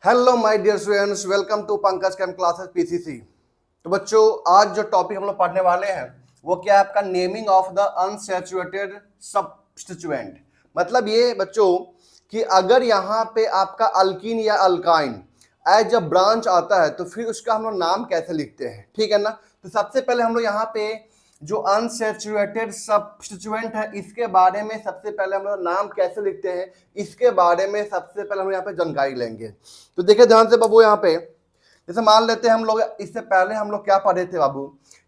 Hello my dear students, welcome to Pankaj कैम classes PCC. तो बच्चों, आज जो टॉपिक हम लोग पढ़ने वाले हैं वो क्या है आपका naming of the unsaturated substituent. मतलब ये बच्चों कि अगर यहाँ पे आपका अल्कीन या अल्काइन एज जब ब्रांच आता है तो फिर उसका हम लोग नाम कैसे लिखते हैं, ठीक है ना। तो सबसे पहले हम लोग यहाँ पे जो अनसैचुरेटेड सब्स्टिट्यूएंट है इसके बारे में सबसे पहले हम लोग नाम कैसे लिखते हैं इसके बारे में सबसे पहले हम यहाँ पे जानकारी लेंगे। तो देखिए ध्यान से बाबू, यहाँ पे जैसे मान लेते हैं हम लोग, इससे पहले हम लोग क्या पढ़े थे बाबू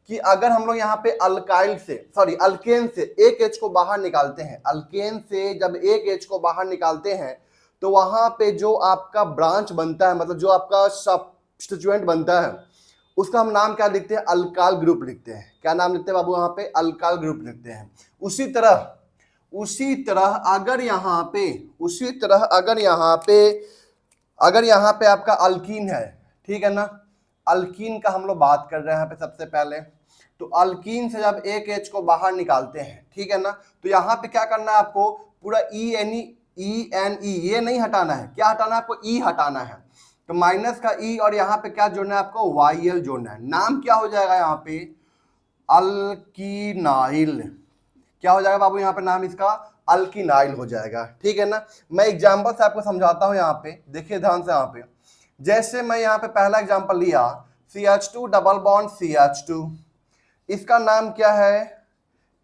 कि अगर हम लोग यहाँ पे अल्काइल से अल्केन से एक एच को बाहर निकालते हैं, अल्केन से जब एक एच को बाहर निकालते हैं तो वहां पे जो आपका ब्रांच बनता है, मतलब जो आपका सब्स्टिट्यूएंट बनता है उसका हम नाम क्या लिखते हैं, अल्काइल ग्रुप लिखते हैं। क्या नाम लिखते हैं बाबू, यहाँ पे अल्काइल ग्रुप लिखते हैं। उसी तरह अगर यहाँ पे आपका अल्कीन है, ठीक है ना, अल्कीन का हम लोग बात कर रहे हैं यहाँ पे सबसे पहले। तो अल्कीन से जब एक एच को बाहर निकालते हैं, ठीक है ना, तो यहाँ पे क्या करना है आपको, पूरा ई एन ई ये नहीं हटाना है, क्या हटाना है आपको, ई हटाना है। तो माइनस का ई और यहाँ पे क्या जोड़ना है आपको, वाई एल जोड़ना है। नाम क्या हो जाएगा यहाँ पे, अल्कीनाइल। क्या हो जाएगा बाबू यहाँ पे नाम इसका, अल्कीनाइल हो जाएगा, ठीक है ना। मैं एग्जांपल से आपको समझाता हूँ यहाँ पे, देखिए ध्यान से। यहाँ पे जैसे मैं यहाँ पे पहला एग्जांपल लिया CH2 डबल बॉन्ड CH2, इसका नाम क्या है,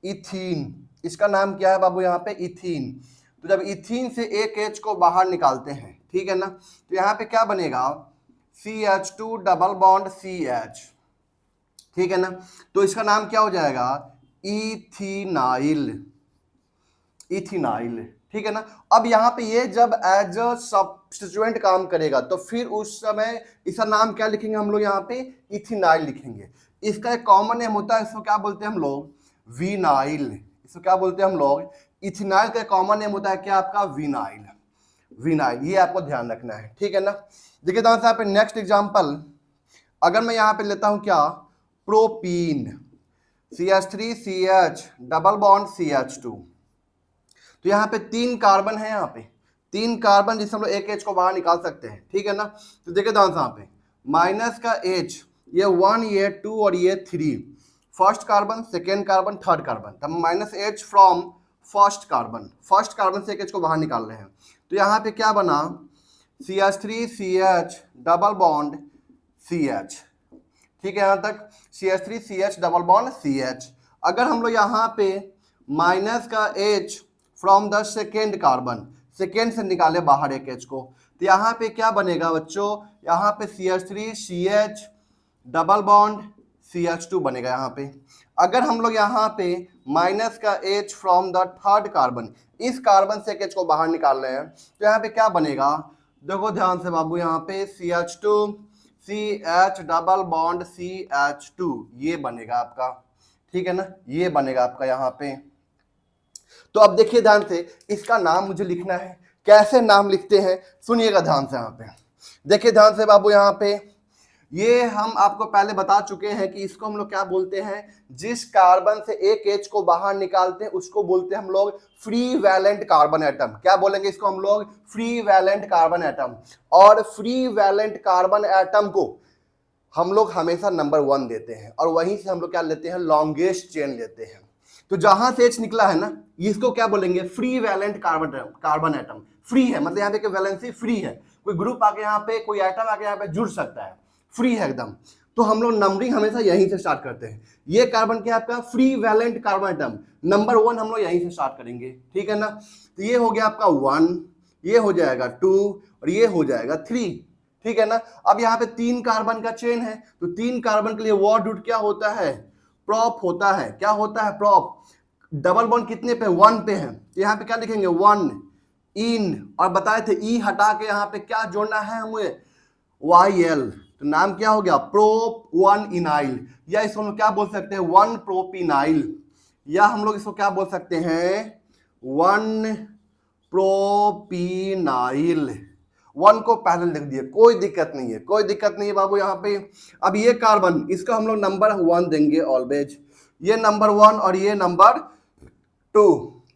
इथीन। इसका नाम क्या है बाबू यहाँ पे, इथीन। तो जब इथीन से एक एच को बाहर निकालते हैं, ठीक है ना, तो यहाँ पे क्या बनेगा, CH2 डबल बॉन्ड CH, ठीक है ना। तो इसका नाम क्या हो जाएगा, इथिनाइल, ठीक है ना। अब यहाँ पे ये जब एज अ सब्स्टिट्यूएंट काम करेगा तो फिर उस समय इसका नाम क्या लिखेंगे हम लोग, यहाँ पे इथिनाइल लिखेंगे। इसका एक कॉमन नेम होता है, इसको क्या बोलते हैं हम लोग, विनाइल। इसको क्या बोलते हैं हम लोग, इथिनाइल का कॉमन नेम होता है क्या आपका, विनाइल। ये आपको ध्यान रखना है, ठीक है ना। देखिए यहाँ पे नेक्स्ट एग्जाम्पल अगर मैं यहाँ पे लेता हूँ क्या, propene, CH3CH double bond CH2। तो यहाँ पे 3 कार्बन है, यहाँ पे 3 कार्बन जिससे हम लोग एक एच को बाहर निकाल सकते हैं, ठीक है ना। तो देखिए ध्यान से, यहाँ पे माइनस का एच, ये 1 ये 2 और ये 3, first carbon, second carbon, third carbon. तब minus H from first carbon से एक एच को बाहर निकाल रहे हैं। तो यहाँ पे क्या बना, CH3CH डबल बॉन्ड CH, ठीक है। यहाँ तक CH3CH डबल बॉन्ड CH। अगर हम लोग यहाँ पे माइनस का H from the second carbon, second से निकाले बाहर एक H को, तो यहाँ पे क्या बनेगा बच्चों, यहाँ पे CH3CH डबल बॉन्ड CH2 बनेगा यहाँ पे। अगर हम लोग यहाँ पे माइनस का H from the third carbon, इस कार्बन से एक H को बाहर निकाल रहे हैं, तो यहाँ पे क्या बनेगा, देखो ध्यान से बाबू, यहाँ पे CH2 CH double bond CH2, ये बनेगा आपका, ठीक है ना, ये बनेगा आपका यहाँ पे। तो अब देखिए ध्यान से, इसका नाम मुझे लिखना है, कैसे नाम लिखते हैं सुनिएगा ध्यान से। यहाँ पे देखिए ध्यान से बाबू, यहाँ पे ये हम आपको पहले बता चुके हैं कि इसको हम लोग क्या बोलते हैं, जिस कार्बन से एक एच को बाहर निकालते हैं उसको बोलते हैं हम लोग फ्री वैलेंट कार्बन एटम। क्या बोलेंगे इसको हम लोग, फ्री वैलेंट कार्बन एटम। और फ्री वैलेंट कार्बन एटम को हम लोग हमेशा नंबर 1 देते हैं और वहीं से हम लोग क्या लेते हैं, लॉन्गेस्ट चेन लेते हैं। तो जहां से एच निकला है ना, इसको क्या बोलेंगे, free valent carbon atom. Free है मतलब यहाँ पे वैलेंसी फ्री है, कोई ग्रुप आके यहाँ पे, कोई एटम आके यहाँ पे जुड़ सकता है, फ्री है एकदम। तो हम लोग नंबरिंग हमेशा यहीं से स्टार्ट करते हैं। ये कार्बन क्या आपका, free valent carbon atom, number 1 हम लोग यहीं से स्टार्ट करेंगे, ठीक है ना। तो ये हो गया आपका 1, ये हो जाएगा 2 और ये हो जाएगा 3, ठीक है ना। अब यहाँ पे 3 कार्बन का चेन है, तो 3 कार्बन के लिए वर्ड रूट क्या होता है, प्रॉप होता है। क्या होता है, प्रॉप। डबल बॉन्ड कितने पे, 1 पे है, तो यहाँ पे क्या लिखेंगे, 1 इन, और बताए थे ई हटा के यहाँ पे क्या जोड़ना है हमें, YL। तो नाम क्या हो गया, प्रोप 1 इनाइल, या इसको हम लोग क्या बोल सकते हैं, 1 प्रोपिनाइल, या हम लोग इसको क्या बोल सकते हैं, 1 प्रोपिनाइल। 1 को पहले लिख दिए, कोई दिक्कत नहीं है बाबू यहाँ पे। अब ये कार्बन, इसका हम लोग नंबर 1 देंगे ऑलवेज, ये नंबर 1 और ये नंबर 2,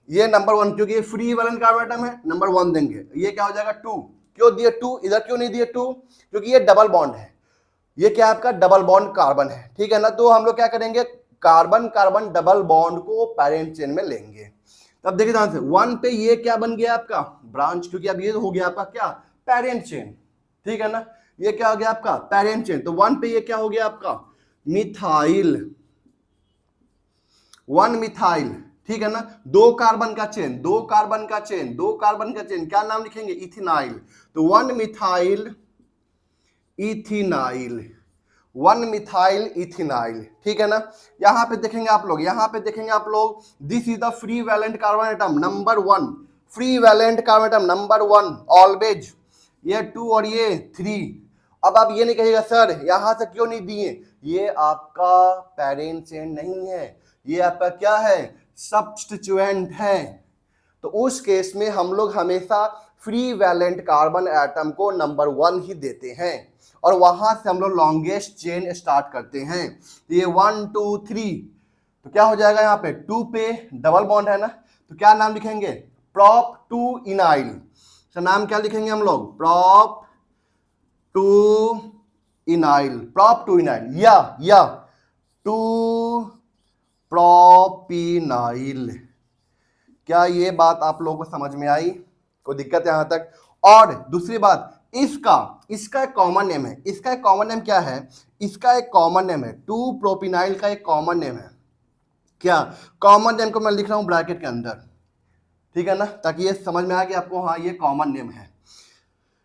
ये नंबर 1 क्योंकि ये फ्री वैलेंट कार्बन एटम है, नंबर 1 देंगे। ये क्या हो जाएगा 2, क्यों दिए 2, इधर क्यों नहीं दिए 2? क्योंकि ये डबल बॉन्ड है, ये क्या आपका डबल बॉन्ड कार्बन है, ठीक है ना। तो हम लोग क्या करेंगे, कार्बन कार्बन डबल बॉन्ड को पेरेंट चेन में लेंगे। तब देखिए ध्यान से 1 पे ये क्या बन गया आपका ब्रांच, क्योंकि अब ये हो गया आपका क्या पेरेंट चेन, ठीक है ना। ये क्या हो गया आपका पेरेंट चेन, तो 1 पे ये क्या हो गया आपका मिथाइल, 1 मिथाइल, ठीक है ना। 2 कार्बन का चेन, 2 कार्बन का चेन, 2 कार्बन का चेन, क्या नाम लिखेंगे इथिनाइल, तो 1 मिथाइल इथिनाइल, 1 मिथाइल इथिनाइल, ठीक है ना। यहां पे देखेंगे आप लोग, यहां पे देखेंगे आप लोग, this is the free valent carbon atom number 1, free valent carbon atom number 1 always, ये 2 और ये 3। अब आप ये नहीं कहिएगा सर यहां से क्यों नहीं दिए, ये आपका पेरेंट चेन नहीं है, ये आपका क्या है सब्स्टिट्यूएंट है। तो उस केस में हम लोग हमेशा फ्री वैलेंट कार्बन एटम को नंबर 1 ही देते हैं और वहां से हम लोग लॉन्गेस्ट चेन स्टार्ट करते हैं। ये 1 2 3, तो क्या हो जाएगा यहाँ पे 2 पे डबल बॉन्ड है ना, तो क्या नाम लिखेंगे प्रोप 2 इनाइल, तो नाम क्या लिखेंगे हम लोग प्रोप 2 इनाइल, प्रोप 2 इनाइल या 2 प्रोपिनाइल। क्या ये बात आप लोगों को समझ में आई, कोई दिक्कत है यहां तक? और दूसरी बात, इसका इसका एक कॉमन नेम है, इसका एक कॉमन नेम क्या है, इसका एक कॉमन नेम है 2 प्रोपिनाइल का एक कॉमन नेम है। क्या कॉमन नेम को मैं लिख रहा हूं ब्रैकेट के अंदर, ठीक है ना, ताकि ये समझ में आए कि आपको हाँ ये कॉमन नेम है।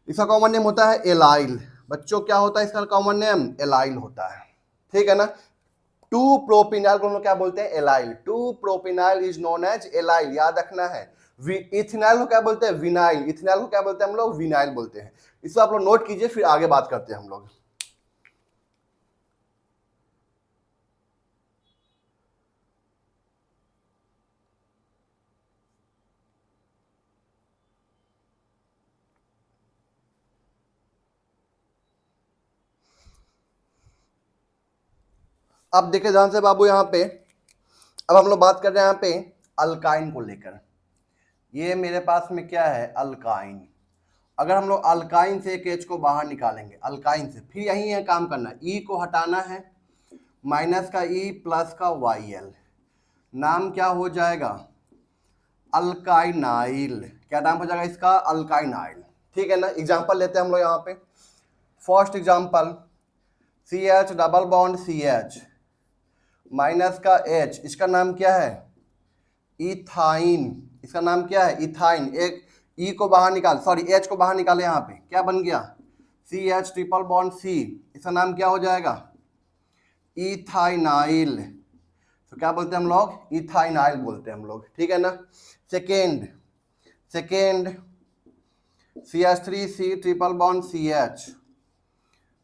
इसका कॉमन नेम होता है एलाइल। बच्चों क्या होता है इसका कॉमन नेम, एलाइल होता है, ठीक है ना। 2 प्रोपिनाइल को हम लोग क्या बोलते हैं allyl, 2 propenyl is known as allyl, याद रखना है। इथेनॉल को क्या बोलते हैं विनाइल, इथेनॉल को क्या बोलते हैं हम लोग विनाइल बोलते हैं। इसको आप लोग नोट कीजिए, फिर आगे बात करते हैं हम लोग। अब देखिए ध्यान से बाबू यहाँ पे, अब हम लोग बात कर रहे हैं यहाँ पे अल्काइन को लेकर। ये मेरे पास में क्या है अल्काइन, अगर हम लोग अल्काइन से एक एच को बाहर निकालेंगे, अल्काइन से, फिर यही है काम करना, ई को हटाना है, माइनस का ई प्लस का वाई एल, नाम क्या हो जाएगा अल्काइनाइल। क्या नाम हो जाएगा इसका अल्काइनाइल, ठीक है ना। एग्जांपल लेते हैं हम लोग यहाँ पे, first example C H double bond C H minus का एच, इसका नाम क्या है इथाइन, इसका नाम क्या है इथाइन। एक ई को बाहर निकाल, सॉरी एच को बाहर निकाले, यहाँ पे क्या बन गया C H triple bond C, इसका नाम क्या हो जाएगा इथाइनाइल। तो क्या बोलते हैं हम लोग इथाइनाइल बोलते हैं हम लोग, ठीक है ना। Second C H 3 C triple bond C H,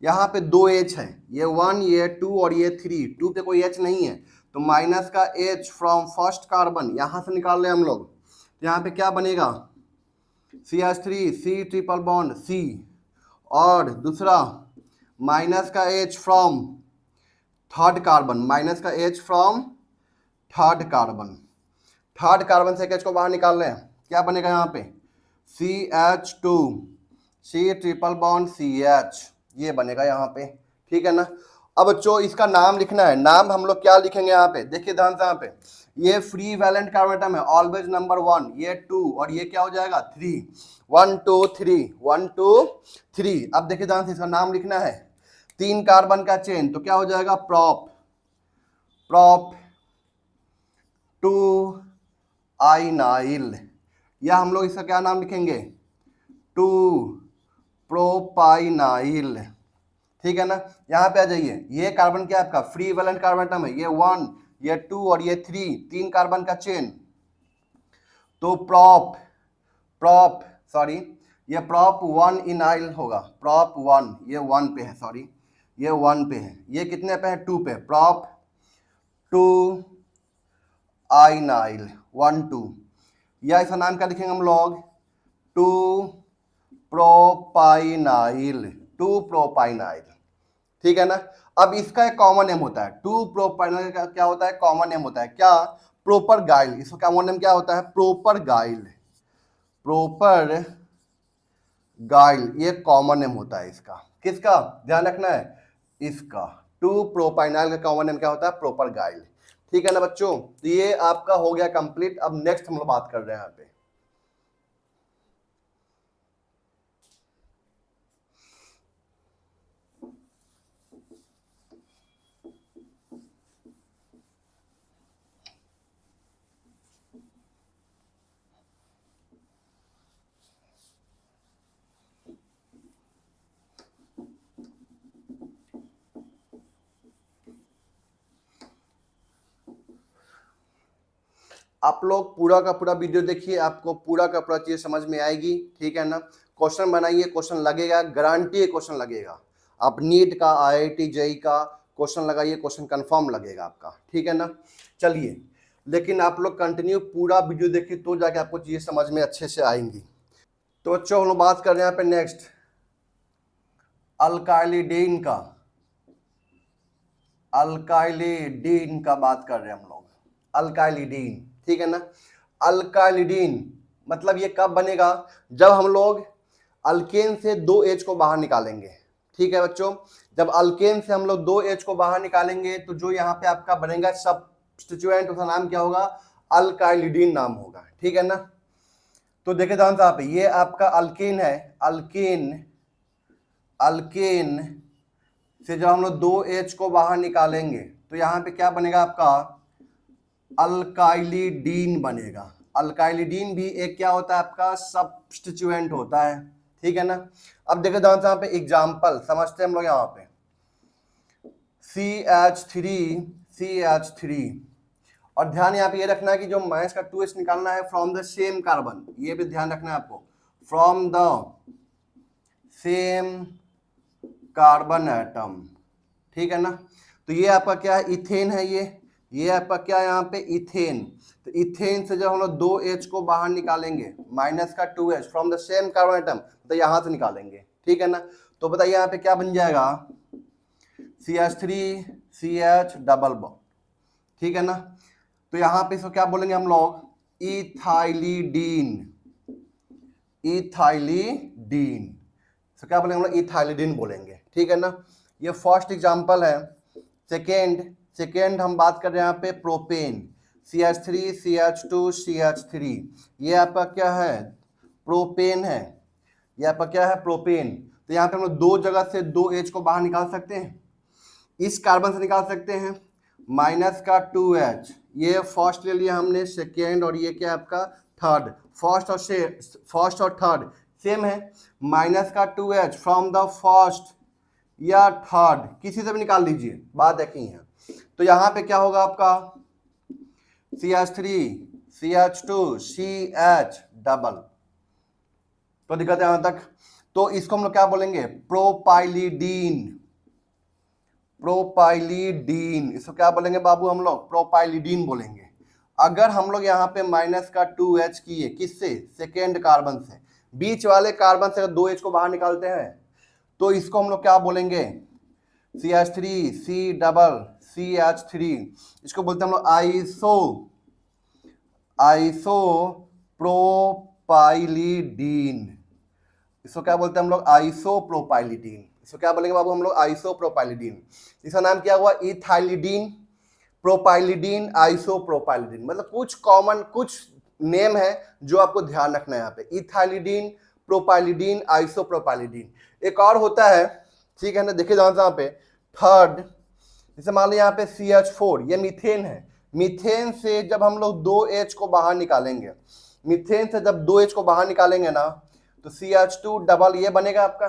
यहाँ पे 2 एच है, ये 1 ये 2 और ये 3, 2 पे कोई एच नहीं है, तो माइनस का एच फ्रॉम फर्स्ट कार्बन यहाँ से निकाल रहे हैं हम लोग, तो यहाँ पे क्या बनेगा C H 3 C triple bond C, और दूसरा माइनस का H from third carbon, minus का एच फ्रॉम थर्ड कार्बन से एच को बाहर निकाल रहे हैं, क्या बनेगा यहाँ पे CH2 सी ट्रिपल बॉन्ड CH, ये बनेगा यहाँ पे, ठीक है ना। अब बच्चों इसका नाम लिखना है, नाम हम लोग क्या लिखेंगे यहाँ पे, देखिए ध्यान से यहाँ पे, ये फ्री वैलेंट कार्बन एटम है ऑलवेज नंबर 1, ये 2 और ये क्या हो जाएगा 3, 1 2 3 1 2 3। अब देखिए ध्यान से इसका नाम लिखना है, 3 कार्बन का चेन, तो क्या हो जाएगा प्रोप 2 आइनाइल, या हम लोग इसका क्या नाम लिखेंगे 2 प्रोपाइनाइल, ठीक है ना। यहाँ पे आ जाइए, ये कार्बन क्या है आपका फ्री वैलेंट कार्बन एटम है, ये 1 ये 2 और ये 3, 3 कार्बन का चेन, तो प्रोप सॉरी ये प्रोप 1 इनाइल होगा, प्रोप 1, ये 1 पे है, सॉरी ये 1 पे है, ये कितने पे है 2 पे, प्रोप 2 आइनाइल 1 2, या इसका नाम क्या लिखेंगे हम लोग 2 प्रोपाइनाइल, ठीक है ना। अब इसका एक कॉमन नेम होता है 2 प्रोपाइनाइल का, क्या होता है कॉमन नेम होता है क्या प्रोपर गाइल, इसका कॉमन नेम क्या होता है प्रोपर गाइल, ये कॉमन नेम होता है इसका। किसका ध्यान रखना है? इसका। 2-प्रोपाइनाइल का कॉमन नेम क्या होता है? प्रोपर गाइल। ठीक है ना बच्चों? तो ये आपका हो गया कंप्लीट। अब नेक्स्ट हम लोग बात कर रहे हैं यहाँ पे। आप लोग पूरा का पूरा वीडियो देखिए, आपको पूरा का पूरा चीज समझ में आएगी। ठीक है ना? क्वेश्चन बनाइए, क्वेश्चन लगेगा, गारंटी है क्वेश्चन लगेगा। आप नीट का, IIT जेई का क्वेश्चन लगाइए, क्वेश्चन कंफर्म लगेगा आपका। ठीक है ना? चलिए, लेकिन आप लोग कंटिन्यू पूरा वीडियो देखिए तो जाके आपको चीजें समझ में अच्छे से आएंगी। तो बच्चों हम लोग बात कर रहे हैं यहाँ पे नेक्स्ट अल्काइलिडीन का। अल्काइलिडीन का बात कर रहे हैं हम लोग। अल्काइलिडीन, ठीक है ना? अल्काइलिडीन मतलब ये कब बनेगा? जब हम लोग अल्केन से 2H को बाहर निकालेंगे। ठीक है बच्चों? जब अल्केन से हम लोग 2H को बाहर निकालेंगे तो जो यहाँ पे आपका बनेगा सब्स्टिट्यूएंट, उसका नाम क्या होगा? अल्काइलिडीन नाम होगा। ठीक है ना? तो देखिए ध्यान से आप, ये आपका अल्केन है। अल्केन, अल्केन से जब हम लोग 2H को बाहर निकालेंगे तो यहाँ पे क्या बनेगा आपका? अल्काइलिडीन बनेगा। अल्काइलिडीन भी एक क्या होता है आपका? सब्स्टिट्यूएंट होता है। ठीक है ना? अब देखो ध्यान से यहाँ पे एग्जाम्पल समझते हैं हम लोग। यहाँ पे CH3, CH3, और ध्यान यहाँ पे ये रखना है कि जो माइनस का 2H निकालना है फ्रॉम द सेम कार्बन, ये भी ध्यान रखना है आपको, from the same carbon atom. ठीक है ना? तो ये आपका क्या है? इथेन है। ये आपका क्या है यहाँ पे? इथेन। तो इथेन से जब हम लोग 2H को बाहर निकालेंगे, माइनस का 2H from the same carbon atom, तो यहां से निकालेंगे। ठीक है ना? तो बताइए यहाँ पे क्या बन जाएगा? CH3 CH double bond. ठीक है ना? तो यहाँ पे इसको क्या बोलेंगे हम लोग? इथाइलिडीन। इथाइलिडीन, तो क्या बोलेंगे हम लोग? इथाइलिडीन बोलेंगे। ठीक है ना? ये फर्स्ट एग्जांपल है। सेकेंड हम बात कर रहे हैं यहाँ पे प्रोपेन। CH3 CH2 CH3, ये आपका क्या है? प्रोपेन है। ये आपका क्या है? प्रोपेन। तो यहाँ पे हम लोग दो जगह से 2H को बाहर निकाल सकते हैं। इस कार्बन से निकाल सकते हैं माइनस का 2H, ये फर्स्ट ले लिया हमने, सेकेंड, और ये क्या है आपका? थर्ड। फर्स्ट और थर्ड सेम है। माइनस का 2H फ्रॉम द फर्स्ट या थर्ड, किसी से भी निकाल लीजिए, बात एक ही है। तो यहाँ पे क्या होगा आपका? CH3 CH2 CH double. तो दिक्कत है यहां तक? तो इसको हम लोग क्या बोलेंगे? प्रोपाइलिडीन। प्रोपाइलिडीन, इसको क्या बोलेंगे बाबू हम लोग? प्रोपाइलिडीन बोलेंगे। अगर हम लोग यहाँ पे माइनस का 2H किए, किससे? सेकेंड कार्बन से। बीच वाले कार्बन से अगर 2H को बाहर निकालते हैं तो इसको हम लोग क्या बोलेंगे? CH3 C डबल CH3, इसको बोलते हैं हम लोग आइसो प्रोपाइलिडीन। इसको क्या बोलते हैं हम लोग? आइसोप्रोपाइलिडीन। इसको क्या बोलेंगे बाबू हम लोग? आइसोप्रोपाइलिडीन। इसका नाम क्या हुआ? इथाइलिडीन, प्रोपाइलिडीन, आइसोप्रोपाइलिडीन। मतलब कुछ कॉमन, कुछ नेम है जो आपको ध्यान रखना है यहाँ पे। इथाइलिडीन, प्रोपाइलिडीन, आइसोप्रोपाइलिडीन। एक और होता है, ठीक है ना? देखिए यहाँ पे थर्ड, जैसे मान लो यहाँ पे CH4, ये मीथेन है। मीथेन से जब हम लोग 2H को बाहर निकालेंगे, मीथेन से जब 2H को बाहर निकालेंगे ना, तो CH2 डबल ये बनेगा आपका।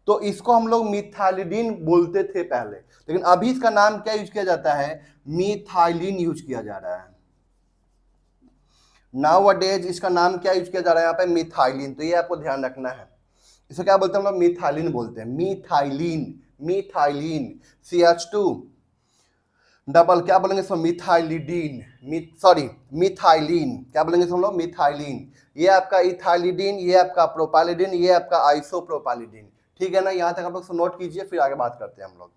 तो इसको हम लोग मिथाइलिडीन बोलते थे पहले, लेकिन अभी इसका नाम क्या यूज किया जाता है? मिथाइलिन यूज किया जा रहा है। नाउअडेज इसका नाम क्या यूज किया जा रहा है यहाँ पे? मिथाइलिन। तो ये आपको ध्यान रखना है। इसको क्या बोलते हैं हम लोग? मिथाइलिन बोलते हैं। Methylene, methylene. CH2 डबल क्या बोलेंगे इसको? मिथाइलिडीन। Sorry, methylene. क्या बोलेंगे इसको हम लोग? मिथाइलिन। ये आपका इथाइलिडीन, ये आपका प्रोपाइलिडीन, ये आपका आइसोप्रोपाइलिडीन। ठीक है ना? यहां तक आप लोग नोट कीजिए, फिर आगे बात करते हैं हम लोग।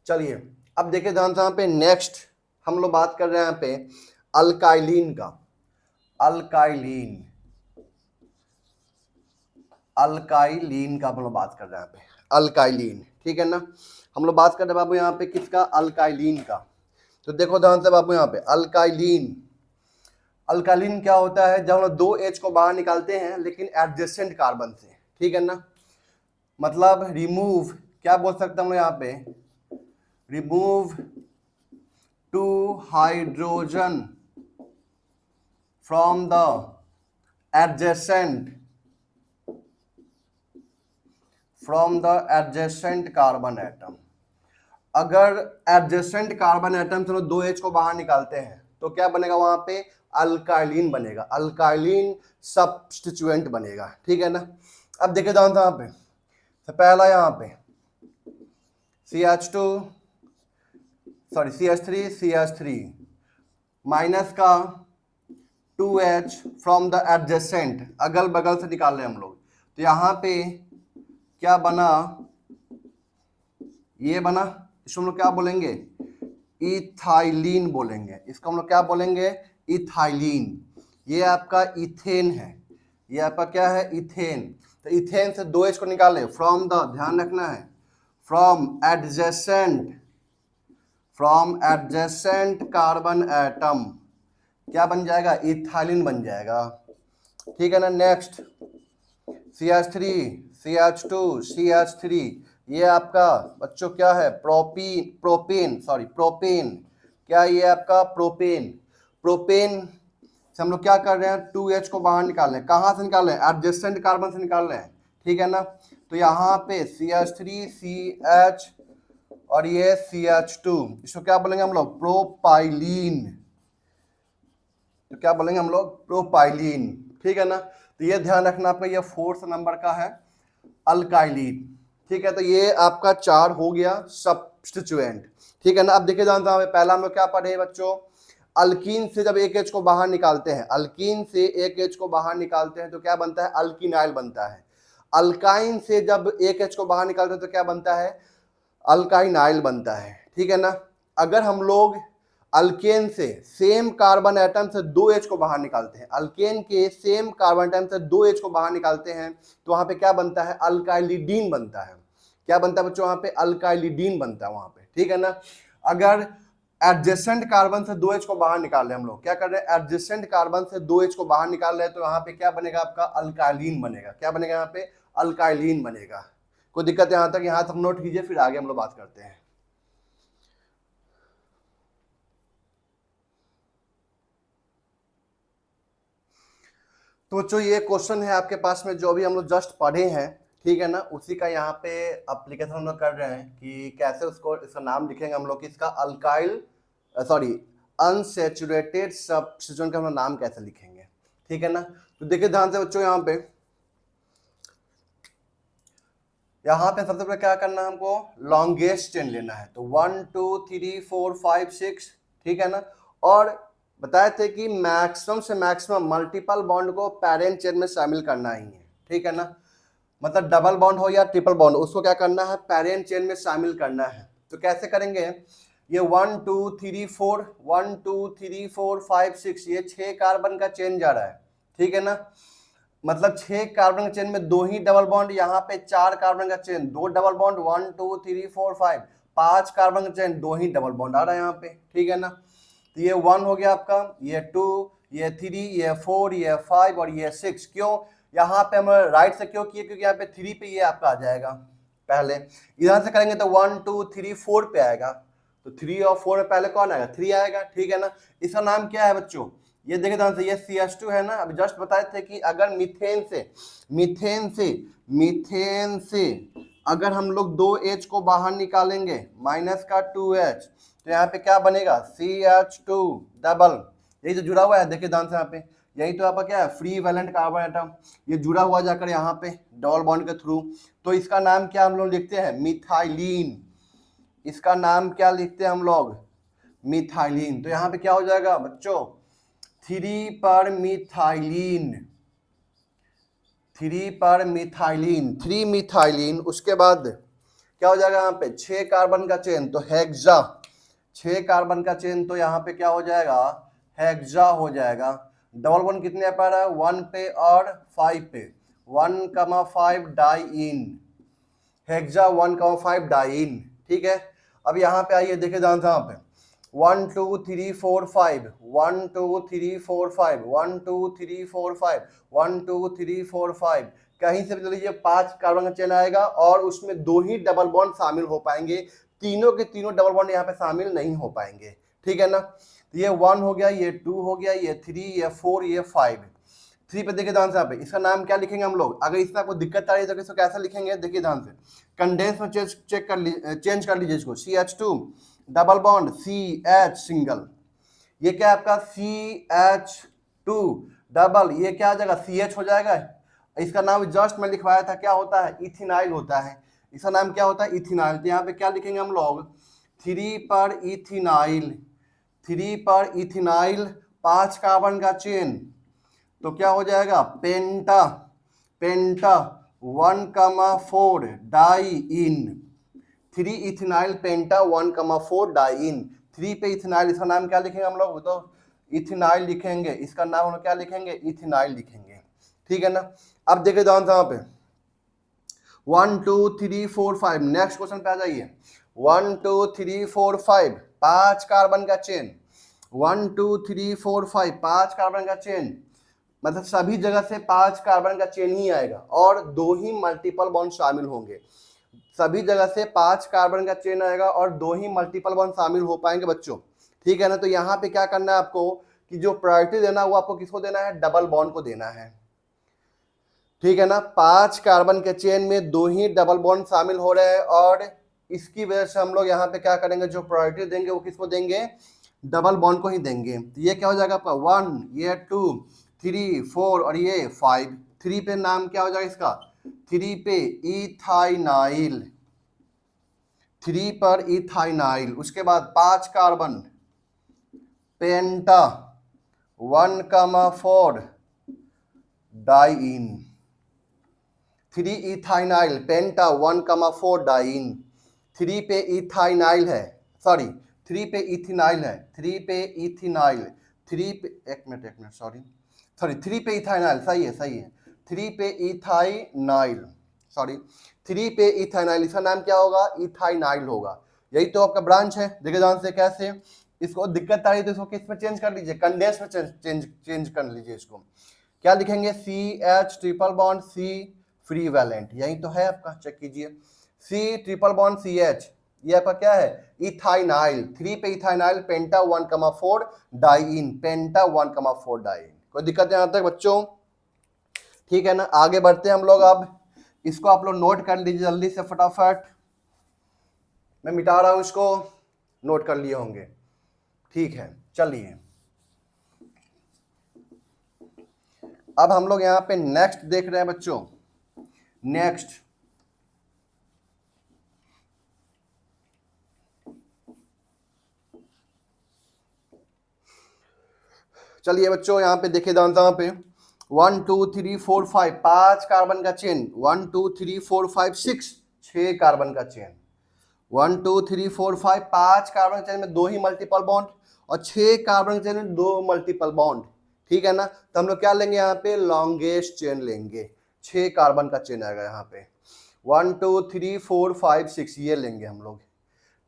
चलिए अब देखिए ध्यान से यहाँ पे नेक्स्ट हम लोग बात कर रहे हैं यहाँ पे अल्काइलिन का। अल्काइलिन का हम लोग बात कर रहे हैं यहाँ पे अल्काइलिन, ठीक है ना। हम लोग बात कर रहे हैं बाबू यहाँ पे किसका, अल्काइलिन का। तो देखो ध्यान से बाबू यहाँ पे अल्काइलिन क्या होता है, जब हम लोग दो H को बाहर निकालते हैं लेकिन एडजेसेंट कार्बन से, ठीक है ना, मतलब रिमूव, क्या बोल सकते हैं हम लोग यहाँ पे, remove 2 hydrogen from the adjacent carbon atom. अगर एडजेसेंट कार्बन एटम से लोग दो H को बाहर निकालते हैं तो क्या बनेगा वहां पे, अल्काइलिन बनेगा, अल्काइलिन सब्स्टिट्यूएंट बनेगा, ठीक है ना। अब देखिए ध्यान से यहाँ पे, तो पहला यहाँ पे CH3 माइनस का 2H फ्रॉम द एडजेसेंट, अगल बगल से निकाल रहे हैं हम लोग, तो यहाँ पे क्या बना, ये बना, इसको हम लोग क्या बोलेंगे, इथाइलिन बोलेंगे। इसको हम लोग क्या बोलेंगे, इथाइलिन। ये आपका इथेन है, ये आपका क्या है, इथेन। तो इथेन से दो H को निकाले फ्रॉम द, ध्यान रखना है, फ्रॉम एडजेसेंट कार्बन एटम, क्या बन जाएगा, इथाइलिन बन जाएगा, ठीक है ना। नेक्स्ट CH3 ये आपका बच्चों क्या है, प्रोपेन। क्या ये आपका प्रोपेन से हम लोग क्या कर रहे हैं, 2H को बाहर निकाल रहे हैं। कहाँ से निकाल रहे हैं, एडजेसेंट कार्बन से निकाल रहे हैं, ठीक है ना। तो यहाँ पे CH3CH और ये CH2, इसको क्या बोलेंगे हम लोग, प्रोपाइलीन। तो क्या बोलेंगे हम लोग, प्रोपाइलीन, ठीक है ना। तो ये ध्यान रखना आपका, ये 4th नंबर का है अल्काइलिन, ठीक है। तो ये आपका 4 हो गया सब्स्टिट्यूएंट, ठीक है ना। अब देखिए जानते हैं, पहला हम लोग क्या पढ़े बच्चों, अल्कीन से जब एक H को बाहर निकालते हैं, अल्कीन से एक H को बाहर निकालते हैं तो क्या बनता है, अल्कीनाइल बनता है। अल्काइन से जब एक H को बाहर निकालते हैं तो क्या बनता है, अल्काइनाइल बनता है, ठीक है ना। अगर हम लोग अल्केन से सेम कार्बन एटम से दो H को बाहर निकालते हैं, अल्केन के सेम कार्बन एटम से दो H को बाहर निकालते हैं तो वहां पे क्या बनता है, अल्काइलिडीन बनता है। क्या बनता है बच्चों, वहां पे अल्काइलिडीन बनता है वहां पे, ठीक है ना। अगर एडजेसेंट कार्बन से दो H को बाहर निकाल रहे हैं हम लोग, क्या कर रहे हैं, एडजेसेंट कार्बन से दो H को बाहर निकाल रहे हैं तो यहाँ पे क्या बनेगा आपका, अल्काइलिन बनेगा। क्या बनेगा यहाँ पे, अल्काइलिन बनेगा। कोई दिक्कत यहाँ तक नोट कीजिए, फिर आगे हम लोग बात करते हैं। तो बच्चों ये क्वेश्चन है आपके पास में जो भी हम लोग जस्ट पढ़े हैं, ठीक है ना, उसी का यहाँ पे एप्लीकेशन हम लोग कर रहे हैं कि कैसे उसको, इसका नाम लिखेंगे हम लोग, इसका अनसैचुरेटेड सब्स्टिट्यूएंट का हम लोग नाम कैसे लिखेंगे, ठीक है ना। तो देखिए ध्यान से बच्चों, यहाँ पे सबसे पहले क्या करना है हमको, लॉन्गेस्ट चेन लेना है। तो 1 2 3 4 5 6, ठीक है ना। और बताए थे कि मैक्सिमम से मैक्सिमम मल्टीपल बॉन्ड को पैरेंट चेन में शामिल करना ही है, ठीक है ना। मतलब डबल बॉन्ड हो या ट्रिपल बॉन्ड, उसको क्या करना है, पैरेंट चेन में शामिल करना है। तो कैसे करेंगे, ये 1 2 3 4 1 2 3 4 5 6, ये 6 कार्बन का चेन जा रहा है, ठीक है ना। मतलब 6 कार्बन के चेन में 2 ही डबल बॉन्ड, यहाँ पे 4 कार्बन का चेन 2 डबल बॉन्ड, 1 2 3 4 5, 5 कार्बन का चेन 2 ही डबल बॉन्ड आ रहा है यहाँ पे, ठीक है ना। तो ये 1 हो गया आपका, ये 2, ये 3, ये 4, ये 5 और ये 6। क्यों यहाँ पे हम राइट से क्यों किए, क्योंकि यहाँ पे 3 पे ये आपका आ जाएगा। पहले इधर से करेंगे तो 1 2 3 4 पे आएगा, तो 3 और 4 में पहले कौन आएगा, 3 आएगा, ठीक है ना। इसका नाम क्या है बच्चों, ये देखिए ध्यान से, ये CH2 है ना। अभी जस्ट बताए थे कि अगर मीथेन से अगर हम लोग दो H को बाहर निकालेंगे, माइनस का 2H, तो यहाँ पे क्या बनेगा, CH2 डबल, यही तो जुड़ा हुआ है, देखिए ध्यान से यहाँ पे, यही तो आपका क्या है, फ्री वैलेंट कार्बन एटम, ये जुड़ा हुआ जाकर यहाँ पे डबल बॉन्ड के थ्रू। तो इसका नाम क्या हम लोग लिखते हैं, मिथाइलिन। इसका नाम क्या लिखते हैं हम लोग, मिथाइलिन। तो यहाँ पे क्या हो जाएगा बच्चों, 3 पर मिथाइलिन, 3 मिथाइलिन। उसके बाद क्या हो जाएगा यहाँ पे 6 कार्बन का चेन, तो हेक्सा, 6 कार्बन का चेन, तो यहाँ पे क्या हो जाएगा हेक्सा हो जाएगा। डबल बॉन्ड कितने पे आ रहा है 1 पे और 5 पे, 1,5 डाइइन, हेक्सा 1,5 डाइइन। ठीक है, अब यहाँ पे आइए देखिए ध्यान से, यहाँ पे 1 2 3 4 5, 1 2 3 4 5, 1 2 3 4 5, 1 2 3 4 5, कहीं से भी चल लीजिए 5 कार्बन का चेन आएगा और उसमें 2 ही डबल बॉन्ड शामिल हो पाएंगे, तीनों के तीनों डबल बॉन्ड यहाँ पे शामिल नहीं हो पाएंगे। ठीक है ना, तो ये 1 हो गया, ये 2 हो गया, ये 3, ये 4, ये 5। 3 पे देखिए ध्यान से, यहाँ पे इसका नाम क्या लिखेंगे हम लोग, अगर इसमें आपको दिक्कत आ रही है तो इसको कैसे लिखेंगे, देखिए ध्यान से, कंडेंस में चेंज कर लीजिए इसको, CH2 double bond CH single, ये क्या है आपका CH2 डबल, ये क्या आ जाएगा CH हो जाएगा। इसका नाम जस्ट मैं लिखवाया था, क्या होता है इथिनाइल होता है, इसका नाम क्या होता है इथिनाइल। तो यहाँ पे क्या लिखेंगे हम लोग 3 पर इथिनाइल, 3 पर इथिनाइल, 5 कार्बन का चेन, तो क्या हो जाएगा पेंटा, पेंटा 1,4 डाइइन, 3 इथिनाइल पेंटा 1,4 डाइइन। 3 पे इथिनाइल, इसका नाम क्या लिखेंगे हम लोग, तो इथिनाइल लिखेंगे, इसका नाम हम क्या लिखेंगे इथिनाइल लिखेंगे। ठीक है ना, अब देखिए ध्यान से यहाँ पे 1 2 3 4 5, नेक्स्ट क्वेश्चन पे आ जाइए, 1 2 3 4 5, 5 कार्बन का चेन, 1 2 3 4 5, 5 कार्बन का चेन, मतलब सभी जगह से 5 कार्बन का चेन ही आएगा और 2 ही मल्टीपल बॉन्ड शामिल होंगे, सभी जगह से 5 कार्बन का चेन आएगा और 2 ही मल्टीपल बॉन्ड शामिल हो पाएंगे बच्चों। ठीक है ना, तो यहाँ पे क्या करना है आपको कि जो प्रायोरिटी देना है वो आपको किसको देना है, डबल बॉन्ड को देना है। ठीक है ना, 5 कार्बन के चेन में 2 ही डबल बॉन्ड शामिल हो रहे हैं और इसकी वजह से हम लोग यहाँ पे क्या करेंगे, जो प्रायोरिटी देंगे वो किसको देंगे, डबल बॉन्ड को ही देंगे। तो ये क्या हो जाएगा आपका 1, ये 2 3 4 और ये 5। 3 पे नाम क्या हो जाएगा इसका, 3 पे इथाइनाइल, 3 पर इथाइनाइल, उसके बाद 5 कार्बन पेंटा 1,4 डाइइन, 3 इथाइनाइल पेंटा 1,4 डाइइन, 3 पे इथाइनाइल है, सॉरी 3 पे इथिनाइल है, 3 पे इथिनाइल, 3 पे एक मिनट सॉरी 3 पे इथाइनाइल, सही है 3 पे इथाइनाइल, सॉरी 3 पे इथाइनाइल, इसका नाम क्या होगा इथाइनाइल होगा, यही तो आपका ब्रांच है। देखिए ध्यान से कैसे, इसको दिक्कत आ रही है तो इसको किस में चेंज कर लीजिए, कंडेंस में चेंज कर लीजिए, इसको क्या लिखेंगे CH triple bond C free valent, यही तो है आपका, चेक कीजिए C ट्रिपल बॉन्ड CH, ये आपका क्या है इथाइनाइल, 3 पे इथाइनाइल पेंटा 1,4 डाइइन, पेंटा 1,4 डाइइन। कोई दिक्कत यहाँ तक बच्चों, ठीक है ना, आगे बढ़ते हैं हम लोग। अब इसको आप लोग नोट कर लीजिए जल्दी से फटाफट, मैं मिटा रहा हूं इसको, नोट कर लिए होंगे। ठीक है, चलिए अब हम लोग यहाँ पे नेक्स्ट देख रहे हैं बच्चों, नेक्स्ट चलिए बच्चों यहाँ पे देखिए ध्यान से, यहाँ पे 1 2 3 4 5, 5 कार्बन का चेन, 1 2 3 4 5 6, 6 कार्बन का चेन, 1 2 3 4 5, 5 कार्बन चेन में 2 ही मल्टीपल बॉन्ड और 6 कार्बन चेन में 2 मल्टीपल बॉन्ड। ठीक है ना, तो हम लोग क्या लेंगे यहाँ पे लॉन्गेस्ट चेन लेंगे, 6 कार्बन का चेन आएगा यहाँ पे, 1 2 3 4 5 6 ये लेंगे हम लोग।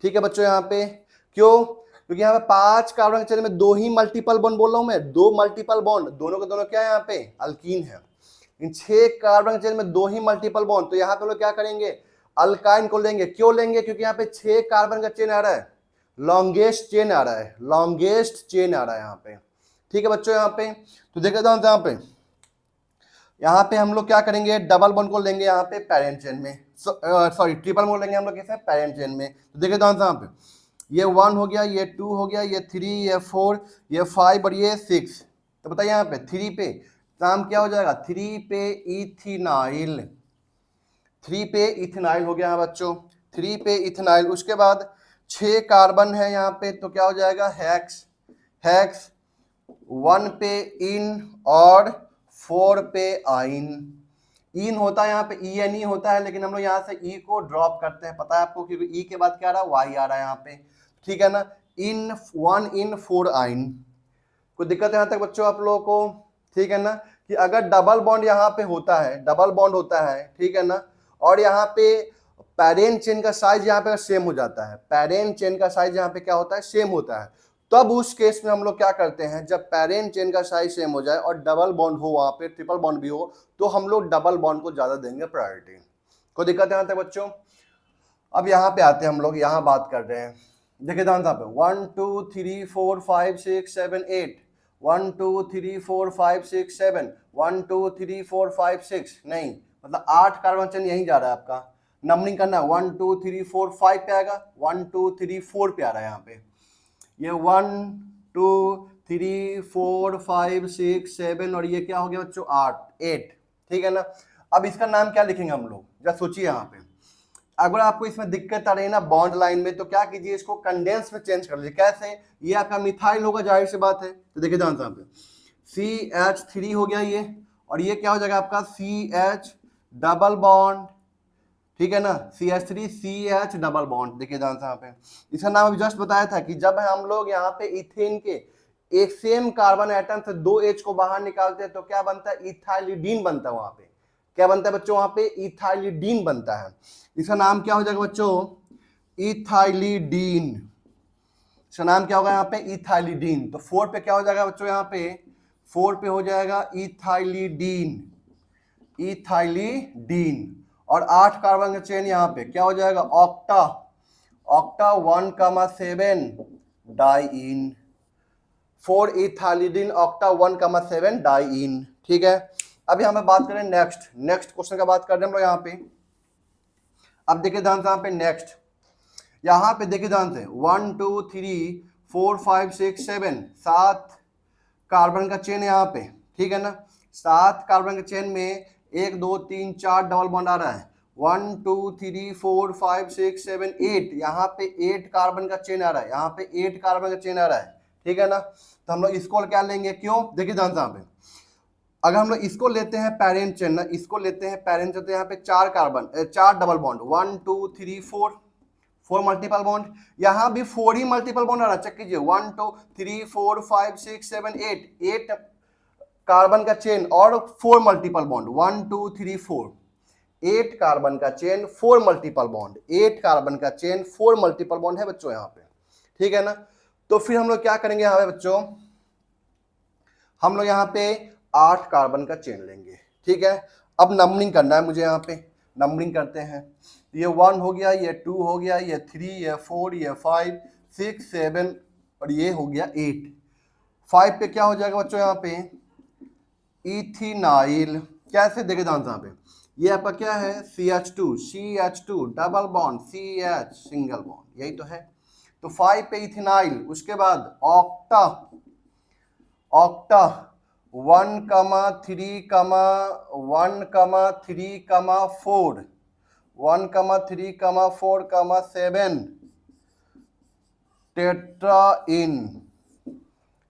ठीक है बच्चों, यहाँ पे क्यों, क्योंकि यहाँ पे 5 कार्बन चेन में 2 ही मल्टीपल बॉन्ड बोल रहा हूं मैं, 2 मल्टीपल बॉन्ड, दोनों के दोनों क्या है यहाँ पे अल्कीन है। इन 6 कार्बन चेन में 2 ही मल्टीपल बॉन्ड, तो यहाँ पे हम लोग क्या करेंगे अल्काइन को लेंगे। क्यों लेंगे, क्योंकि यहाँ पे 6 कार्बन का चेन आ रहा है, लॉन्गेस्ट चेन आ रहा है, लॉन्गेस्ट चेन आ रहा है यहाँ पे। ठीक है बच्चों, यहाँ पे तो देख लेते हैं, यहाँ पे हम लोग क्या करेंगे डबल बॉन्ड को लेंगे यहाँ पे पेरेंट चेन में, सॉरी ट्रिपल बॉन्ड लेंगे हम लोग कैसे पेरेंट चेन में। तो देखिए यहाँ पे ये 1 हो गया, ये 2 हो गया, ये 3, ये 4, ये 5 और ये 6। तो बताइए यहाँ पे 3 पे नाम क्या हो जाएगा, 3 पे इथिनाइल, 3 पे इथिनाइल हो गया बच्चों, 3 पे इथिनाइल। उसके बाद 6 कार्बन है यहाँ पे, तो क्या हो जाएगा हेक्स, हेक्स 1 पे इन और 4 पे आइन, इन होता है यहाँ पे ई एन ई होता है, लेकिन हम लोग यहाँ से ई को ड्रॉप करते हैं, पता है आपको, क्योंकि ई के बाद क्या आ रहा है, वाई आ रहा है यहाँ पे, ठीक है ना। इन 1 इन 4 आइन, कोई दिक्कत है यहाँ तक बच्चों आप लोगों को, ठीक है ना, कि अगर डबल बॉन्ड यहाँ पे होता है, डबल बॉन्ड होता है, ठीक है ना, और यहाँ पे पैरेंट चेन का साइज यहाँ पे सेम हो जाता है, पैरेंट चेन का साइज यहाँ पे क्या होता है, सेम होता है, तब उस केस में हम लोग क्या करते हैं, जब पैरेंट चेन का साइज सेम हो जाए और डबल बॉन्ड हो, वहां पे ट्रिपल बॉन्ड भी हो, तो हम लोग डबल बॉन्ड को ज्यादा देंगे प्रायोरिटी। कोई दिक्कत है यहाँ तक बच्चों। अब यहाँ पे आते हैं हम लोग, यहाँ बात कर रहे हैं, देखिए ध्यान से, 1 2 3 4 5 6 7 8, 1 2 3 4 5 6 7, 1 2 3 4 5 6, नहीं मतलब 8 कार्बन चेन यहीं जा रहा है आपका, नंबरिंग करना है, 1 2 3 4 5 पे आएगा, 1 2 3 4 पे आ रहा है यहाँ पे, ये 1 2 3 4 5 6 7 और ये क्या हो गया बच्चों 8, ठीक है ना। अब इसका नाम क्या लिखेंगे हम लोग, जरा सोचिए यहाँ पे, अगर आपको इसमें दिक्कत आ रही है ना बॉन्ड लाइन में, तो क्या कीजिए, इसको कंडेंस में चेंज कर लीजिए। कैसे, ये आपका मिथाइल होगा, जाहिर सी बात है, तो देखिए ध्यान से यहाँ पे CH3 हो गया ये, और ये क्या हो जाएगा आपका CH डबल बॉन्ड, ठीक है ना, CH3 CH डबल बॉन्ड। देखिए ध्यान से यहाँ पे, इसका नाम अभी जस्ट बताया था कि जब हम लोग यहाँ पे इथेन के एक सेम कार्बन एटम से 2 H को बाहर निकालते हैं तो क्या बनता है, इथाइलिडीन बनता है, वहां पे क्या बनता है बच्चों, वहां पे इथाइलिडीन बनता है। इसका नाम क्या हो जाएगा बच्चों, इथाइलिडीन, इसका नाम क्या होगा यहाँ पे, इथाइलिडीन। तो 4 पे क्या हो जाएगा बच्चों, यहाँ पे 4 पे हो जाएगा इथाइलिडीन, इथाइलिडीन। और 8 कार्बन का चेन यहाँ पे क्या हो जाएगा, octa, octa 1,7 diene, 4 ethylidene octa 1,7 diene, ठीक है। अभी हमें बात करें नेक्स्ट क्वेश्चन का बात कर रहे हैं हम लोग यहाँ पे। अब देखिए ध्यान से यहाँ पे नेक्स्ट, यहाँ पे देखिए ध्यान से 1 2 3 4 5 6 7, 7 कार्बन का चेन यहाँ पे, ठीक है ना, 7 कार्बन के चेन में 1 2 3 4 डबल बॉन्ड आ रहा है, 1 2 3 4 5 6 7 8, यहाँ पे 8 कार्बन का चेन आ रहा है, यहाँ पे 8 कार्बन का चेन आ रहा है, ठीक है ना। तो हम लोग इसको क्या लेंगे, क्यों, देखिए ध्यान से यहाँ पे, अगर हम लोग इसको लेते हैं पेरेंट चेन ना, इसको लेते हैं पेरेंट चेन, तो यहाँ पे 4 carbon 4 double bond, 1 2 3 4 multiple bond, यहाँ भी 4 ही मल्टीपल बॉन्ड आ रहा है, चेक कीजिए, 1 2 3 4 5 6 7 8 कार्बन का चेन और 4 मल्टीपल बॉन्ड, 1 2 3 4, 8 कार्बन का चेन 4 मल्टीपल बॉन्ड, 8 कार्बन का चेन 4 मल्टीपल बॉन्ड है बच्चों यहाँ पे, ठीक है ना। तो फिर हम लोग क्या करेंगे यहाँ पे बच्चों, हम लोग यहाँ पे 8 कार्बन का चेन लेंगे, ठीक है। अब नंबरिंग करना है मुझे, यहाँ पे नंबरिंग करते हैं, ये 1 हो गया, ये 2 हो गया, ये 3, ये 4, ये 5 6 7 और ये हो गया 8। 5 पे क्या हो जाएगा बच्चों यहाँ पे, इथिनाइल, कैसे देखे ध्यान से यहाँ पे, ये आपका क्या है, CH2 double bond CH single bond, यही तो है। तो 5 पे इथिनाइल, उसके बाद ऑक्टा 1,3,4,7 टेट्राइन,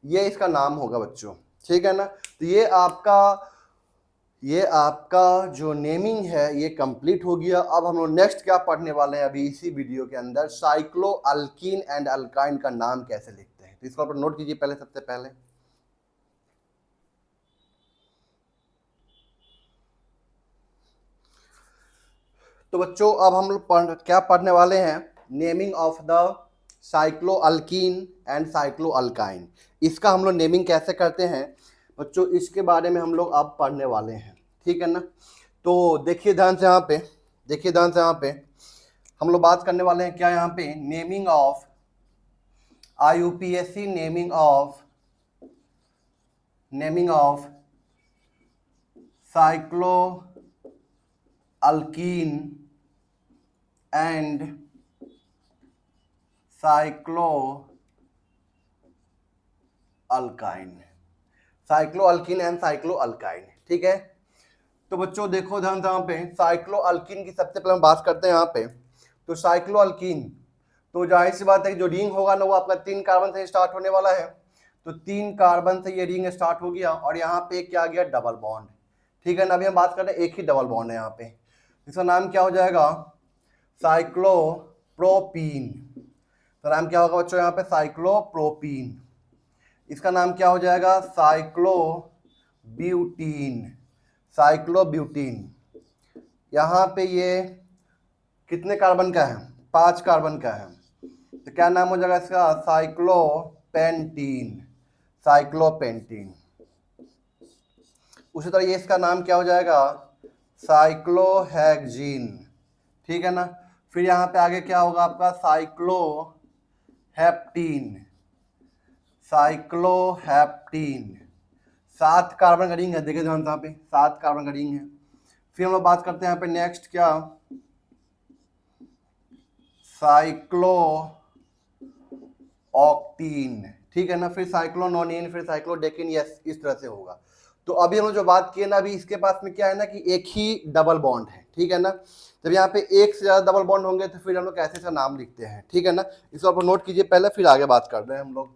ये इसका नाम होगा बच्चों, ठीक है ना। तो ये आपका जो नेमिंग है ये कंप्लीट हो गया। अब हम लोग नेक्स्ट क्या पढ़ने वाले हैं अभी इसी वीडियो के अंदर, साइक्लो अल्कीन एंड अल्काइन का नाम कैसे लिखते हैं, तो इसको आप नोट कीजिए पहले, सबसे पहले। तो बच्चों अब हम लोग क्या पढ़ने वाले हैं, naming of the cyclo alkyne and cyclo alkyne. इसका हम लोग नेमिंग कैसे करते हैं बच्चों, इसके बारे में हम लोग अब पढ़ने वाले हैं, ठीक है ना। तो देखिए ध्यान से यहाँ पे, देखिए ध्यान से यहाँ पे, हम लोग बात करने वाले हैं क्या यहाँ पे, naming of IUPAC, naming of cyclo alkyne and cyclo alkyne, cyclo alkyne and cyclo alkyne, ठीक है। तो बच्चों देखो ध्यान से यहाँ पे, साइक्लो अल्कीन की सबसे पहले हम बात करते हैं यहाँ पे। तो साइक्लो अल्कीन, तो जाहिर सी बात है कि जो रिंग होगा ना वो आपका 3 कार्बन से स्टार्ट होने वाला है, तो 3 कार्बन से ये रिंग स्टार्ट हो गया और यहाँ पे क्या आ गया, डबल बॉन्ड, ठीक है ना। अभी हम बात कर रहे हैं एक ही डबल बॉन्ड है यहाँ पे, इसका नाम क्या हो जाएगा, साइक्लोप्रोपीन। तो नाम क्या होगा बच्चों यहाँ पे, साइक्लोप्रोपीन। इसका नाम क्या हो जाएगा, साइक्लोब्यूटीन। साइक्लोब्यूटीन। यहाँ पे ये कितने कार्बन का है, 5 कार्बन का है, तो क्या नाम हो जाएगा इसका, साइक्लोपेंटीन। साइक्लोपेंटीन। उसी तरह ये इसका नाम क्या हो जाएगा, साइक्लोहेक्जीन। ठीक है ना। फिर यहाँ पे आगे क्या होगा आपका, साइक्लोहेप्टीन। साइक्लोहेप्टीन। 7 कार्बन का रिंग है, देखिए ध्यान से यहाँ पे 7 कार्बन का रिंग है। फिर हम लोग बात करते हैं यहाँ पे नेक्स्ट क्या, साइक्लो ऑक्टीन। ठीक है ना। फिर साइक्लोनोनिन, फिर साइक्लोडेकिन, यस इस तरह से होगा। तो अभी हम लोग जो बात किए ना, अभी इसके पास में क्या है ना कि एक ही डबल बॉन्ड है। ठीक है ना। जब यहाँ पे एक से ज़्यादा डबल बॉन्ड होंगे तो फिर हम लोग कैसे इसका नाम लिखते हैं। ठीक है ना। इसको आप नोट कीजिए पहले, फिर आगे बात कर रहे हैं हम लोग।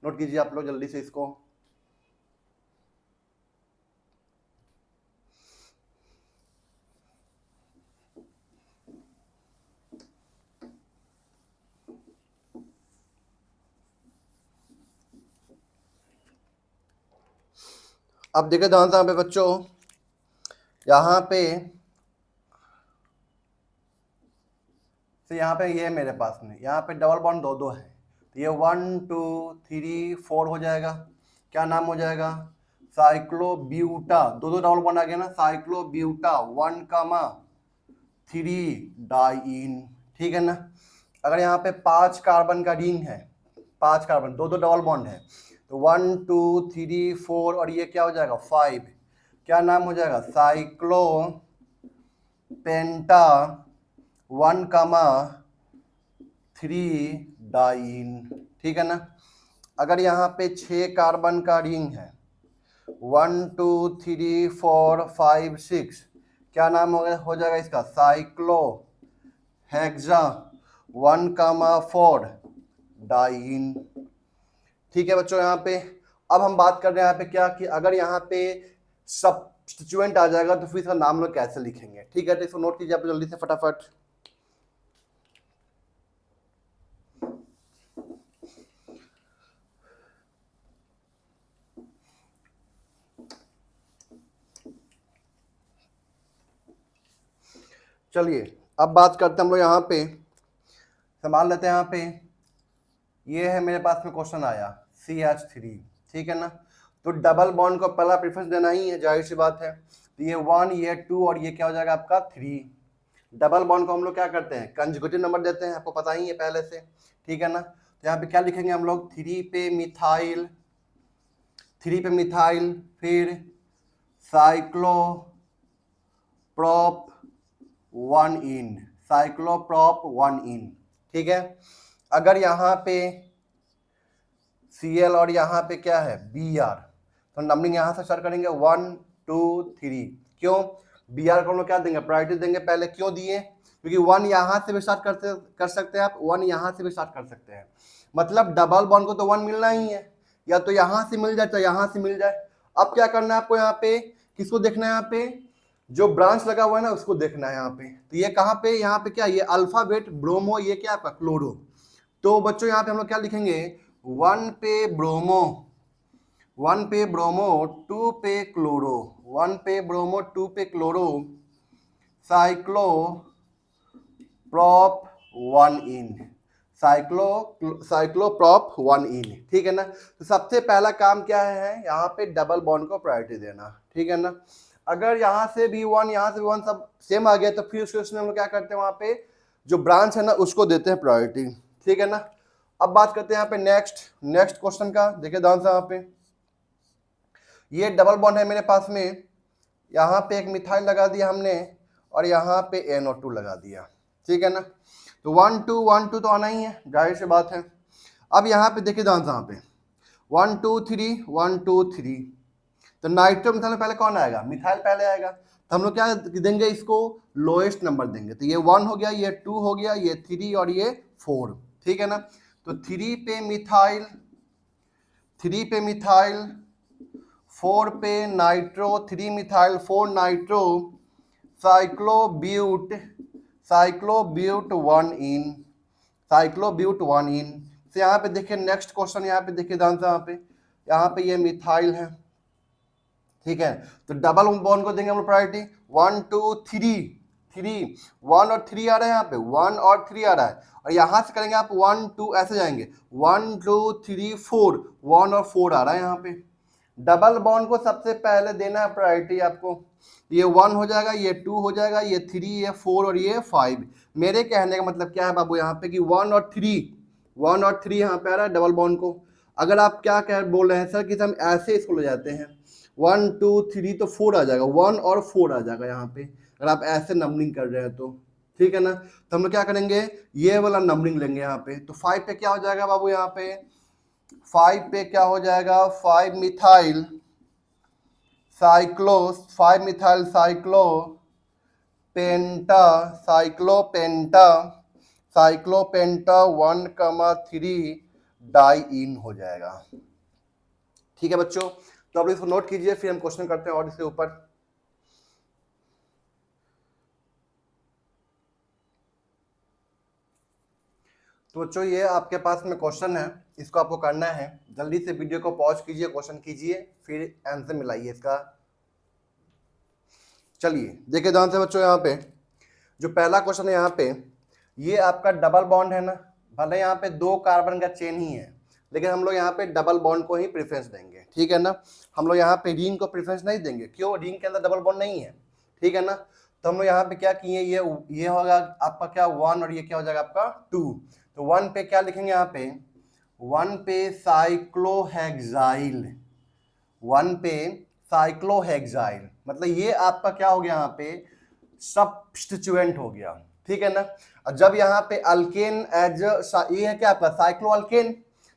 नोट कीजिए आप लोग जल्दी से इसको। अब देखिए ध्यान से यहाँ पे बच्चों, यहाँ पे तो यहाँ पे ये मेरे पास में यहाँ पे डबल बॉन्ड 2 है, तो ये 1 2 3 4 हो जाएगा। क्या नाम हो जाएगा, साइक्लोब्यूटा। 2 डबल बॉन्ड आ गया ना, साइक्लोब्यूटा 1,3 डाइन। ठीक है ना। अगर यहाँ पे 5 कार्बन का रिंग है, 5 कार्बन, 2 डबल बॉन्ड है, तो 1 2 3 4 और ये क्या हो जाएगा 5। क्या नाम हो जाएगा, साइक्लो पेंटा 1,3 डाइन। ठीक है ना। अगर यहाँ पे 6 कार्बन का रिंग है, 1 2 3 4 5 6, क्या नाम हो जाएगा इसका, साइक्लो हेक्सा 1,4 डाइन। ठीक है बच्चों। यहाँ पे अब हम बात कर रहे हैं यहाँ पे क्या, कि अगर यहाँ पे सब्स्टिट्यूएंट आ जाएगा तो फिर इसका नाम लोग कैसे लिखेंगे। ठीक है, तो इसको नोट कीजिए आप जल्दी से फटाफट। चलिए अब बात करते हैं हम लोग यहाँ पे, संभाल लेते हैं यहाँ पे। ये है मेरे पास में क्वेश्चन आया CH3। ठीक है ना। तो डबल बॉन्ड को पहला प्रेफरेंस देना ही है, जाहिर सी बात है। तो ये 1, ये 2 और ये क्या हो जाएगा आपका 3। डबल बॉन्ड को हम लोग क्या करते हैं, कंजुगेटिव नंबर देते हैं, आपको पता ही है पहले से। ठीक है ना। तो यहाँ पे क्या लिखेंगे हम लोग, 3 पे मिथाइल, 3 पे मिथाइल, फिर साइक्लोप्रोप 1 इन, साइक्लोप्रोप 1 इन। ठीक है। अगर यहाँ पे Cl और यहाँ पे क्या है Br, तो नंबरिंग यहाँ से स्टार्ट करेंगे 1 2 3। क्यों, Br को हम लोग क्या देंगे, प्रायोरिटी देंगे पहले। क्यों दिए, क्योंकि 1 यहाँ से भी स्टार्ट कर सकते हैं आप, 1 यहाँ से भी स्टार्ट कर सकते हैं। मतलब डबल बॉन्ड को तो 1 मिलना ही है, या तो यहाँ से मिल जाए तो यहाँ से मिल जाए। अब क्या करना है आपको, यहाँ पे किसको देखना है, यहाँ पे जो ब्रांच लगा हुआ है ना उसको देखना है यहाँ पे। तो ये कहाँ पे, यहाँ पे क्या, ये अल्फाबेट ब्रोमो, ये क्या आपका क्लोरो। तो बच्चों यहाँ पे हम लोग क्या लिखेंगे, 1 पे ब्रोमो, 1 पे ब्रोमो, 2 पे क्लोरो, 1 पे ब्रोमो 2 पे क्लोरो, साइक्लोप्रोप 1 इन, साइक्लोप्रोप 1 इन। ठीक है ना। तो सबसे पहला काम क्या है, यहाँ पे डबल बॉन्ड को प्रायोरिटी देना। ठीक है ना। अगर यहाँ से भी 1, यहाँ से भी 1 सब सेम आ गया तो फिर उसमें हम लोग क्या करते हैं, वहाँ पे जो ब्रांच है ना उसको देते हैं प्रायोरिटी। ठीक है ना। अब बात करते हैं यहाँ पे नेक्स्ट क्वेश्चन का। देखिए ध्यान से, यहाँ पे ये डबल बॉन्ड है मेरे पास में, यहाँ पे एक मिथाइल लगा दिया हमने और यहाँ पे NO2 लगा दिया। ठीक है ना। तो 1 2 1 2 तो आना ही है, जाहिर सी बात है। अब यहाँ पे देखिए ध्यान से, यहाँ पे 1 2 3 1 2 3, तो नाइट्रो मिथाइल में पहले कौन आएगा, मिथाइल पहले आएगा। तो हम लोग क्या देंगे, इसको लोएस्ट नंबर देंगे। तो ये 1 हो गया, ये 2 हो गया, ये 3 और ये 4। ठीक है ना। तो 3 पे मिथाइल, 3 पे मिथाइल, 4 पे नाइट्रो 3 मिथाइल 4 नाइट्रो साइक्लोब्यूट 1 इन साइक्लोब्यूट 1 इन। तो यहाँ पे देखिए नेक्स्ट क्वेश्चन, यहाँ पे देखिए ध्यान से, यहाँ पे ये मिथाइल है, ठीक है। तो डबल बॉन्ड को देंगे हम लोग प्रायोरिटी 1 2 3 1 और 3 आ रहा है, यहाँ पे 1 और 3 आ रहा है, और यहाँ से करेंगे आप 1 2 ऐसे जाएंगे 1 2 3 4 1 और 4 आ रहा है यहाँ पे। डबल बॉन्ड को सबसे पहले देना है प्रायोरिटी आपको, ये 1 हो जाएगा, ये 2 हो जाएगा, ये 3, ये 4 और ये 5। मेरे कहने का मतलब क्या है बाबू यहाँ पे कि 1 और 3 यहाँ पे आ रहा है डबल बॉन्ड को। अगर आप क्या कह बोल रहे हैं सर कि हम ऐसे इसको ले जाते हैं 1 2 3 तो 4 आ जाएगा, 1 और 4 आ जाएगा यहाँ पे, अगर आप ऐसे नंबरिंग कर रहे हैं तो, ठीक है ना। तो हम लोग क्या करेंगे, ये वाला नंबरिंग लेंगे यहाँ पे। तो 5 पे क्या हो जाएगा बाबू, यहाँ पे 5 पे क्या हो जाएगा, 5 मिथाइल साइक्लो साइक्लोपेंटा 1,3 डाइइन हो जाएगा। ठीक है बच्चों, तो आप इसको नोट कीजिए, फिर हम क्वेश्चन करते हैं और इसके ऊपर। तो बच्चों ये आपके पास में क्वेश्चन है, इसको आपको करना है, जल्दी से वीडियो को पॉज कीजिए, क्वेश्चन कीजिए, फिर आंसर मिलाइए इसका। चलिए देखिए ध्यान से बच्चों, यहाँ पे जो पहला क्वेश्चन है, यहाँ पे ये आपका डबल बॉन्ड है ना, भले यहाँ पे 2 कार्बन का चेन ही है, लेकिन हम लोग यहाँ पे डबल बॉन्ड को ही प्रेफरेंस देंगे, ठीक है ना। हम लोग यहाँ पे रिंग को प्रेफरेंस नहीं देंगे, क्यों, रिंग के अंदर डबल बॉन्ड नहीं है, ठीक है ना। तो हम लोग यहाँ पे क्या किए, ये होगा आपका क्या 1 और ये क्या हो जाएगा आपका 2। तो 1 पे क्या लिखेंगे, यहाँ पे 1 पे साइक्लोहेक्साइल, 1 पे साइक्लोहेक्साइल, मतलब ये आपका क्या हो गया, यहाँ पे सब्स्टिट्यूएंट हो गया, ठीक है ना। और जब यहाँ पे अल्केन एज ये है क्या आपका साइक्लो अल्केन,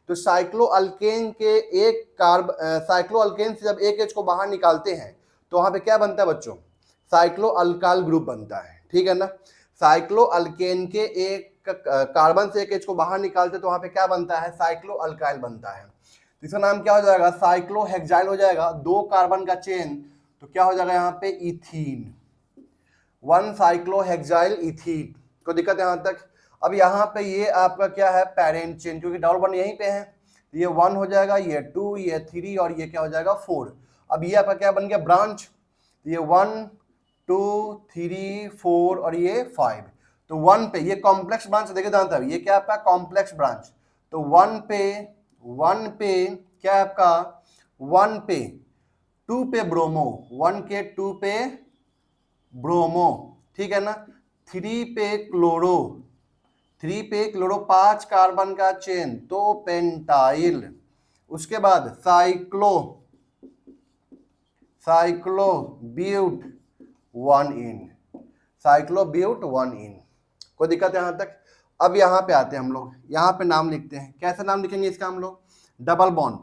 तो साइक्लो अल्केन के एक साइक्लो अल्केन से जब एक एच को बाहर निकालते हैं तो वहाँ पे क्या बनता है बच्चों, साइक्लो अल्काइल ग्रुप बनता है, ठीक है ना। साइक्लो अल्केन के एक कार्बन से एक एच को बाहर निकालते तो वहाँ पे क्या बनता है, साइक्लो अल्काइल बनता है। तो इसका नाम क्या हो जाएगा, साइक्लोहेक्साइल हो जाएगा, 2 कार्बन का चेन, तो क्या हो जाएगा यहाँ पे इथीन, 1 साइक्लोहेक्साइल इथीन। कोई दिक्कत है यहाँ तक। अब यहाँ पे ये आपका क्या है, पेरेंट चेन, क्योंकि डबल बॉन्ड यहीं पे है, तो ये 1 हो जाएगा, ये 2, ये 3 और ये क्या हो जाएगा 4। अब ये आपका क्या बन गया, ब्रांच, तो ये 1 2 3 4 और ये 5। तो 1 पे ये कॉम्प्लेक्स ब्रांच, देखिए ध्यान से, ये क्या आपका कॉम्प्लेक्स ब्रांच। तो 1 पे क्या है आपका, 1 पे 2 पे ब्रोमो, 1 के 2 पे ब्रोमो, ठीक है ना। 3 पे क्लोरो, 5 कार्बन का चेन, तो पेंटाइल। उसके बाद साइक्लोब्यूट 1 इन, कोई दिक्कत है यहाँ तक। अब यहाँ पे आते हैं हम लोग, यहाँ पे नाम लिखते हैं, कैसे नाम लिखेंगे इसका हम लोग, डबल बॉन्ड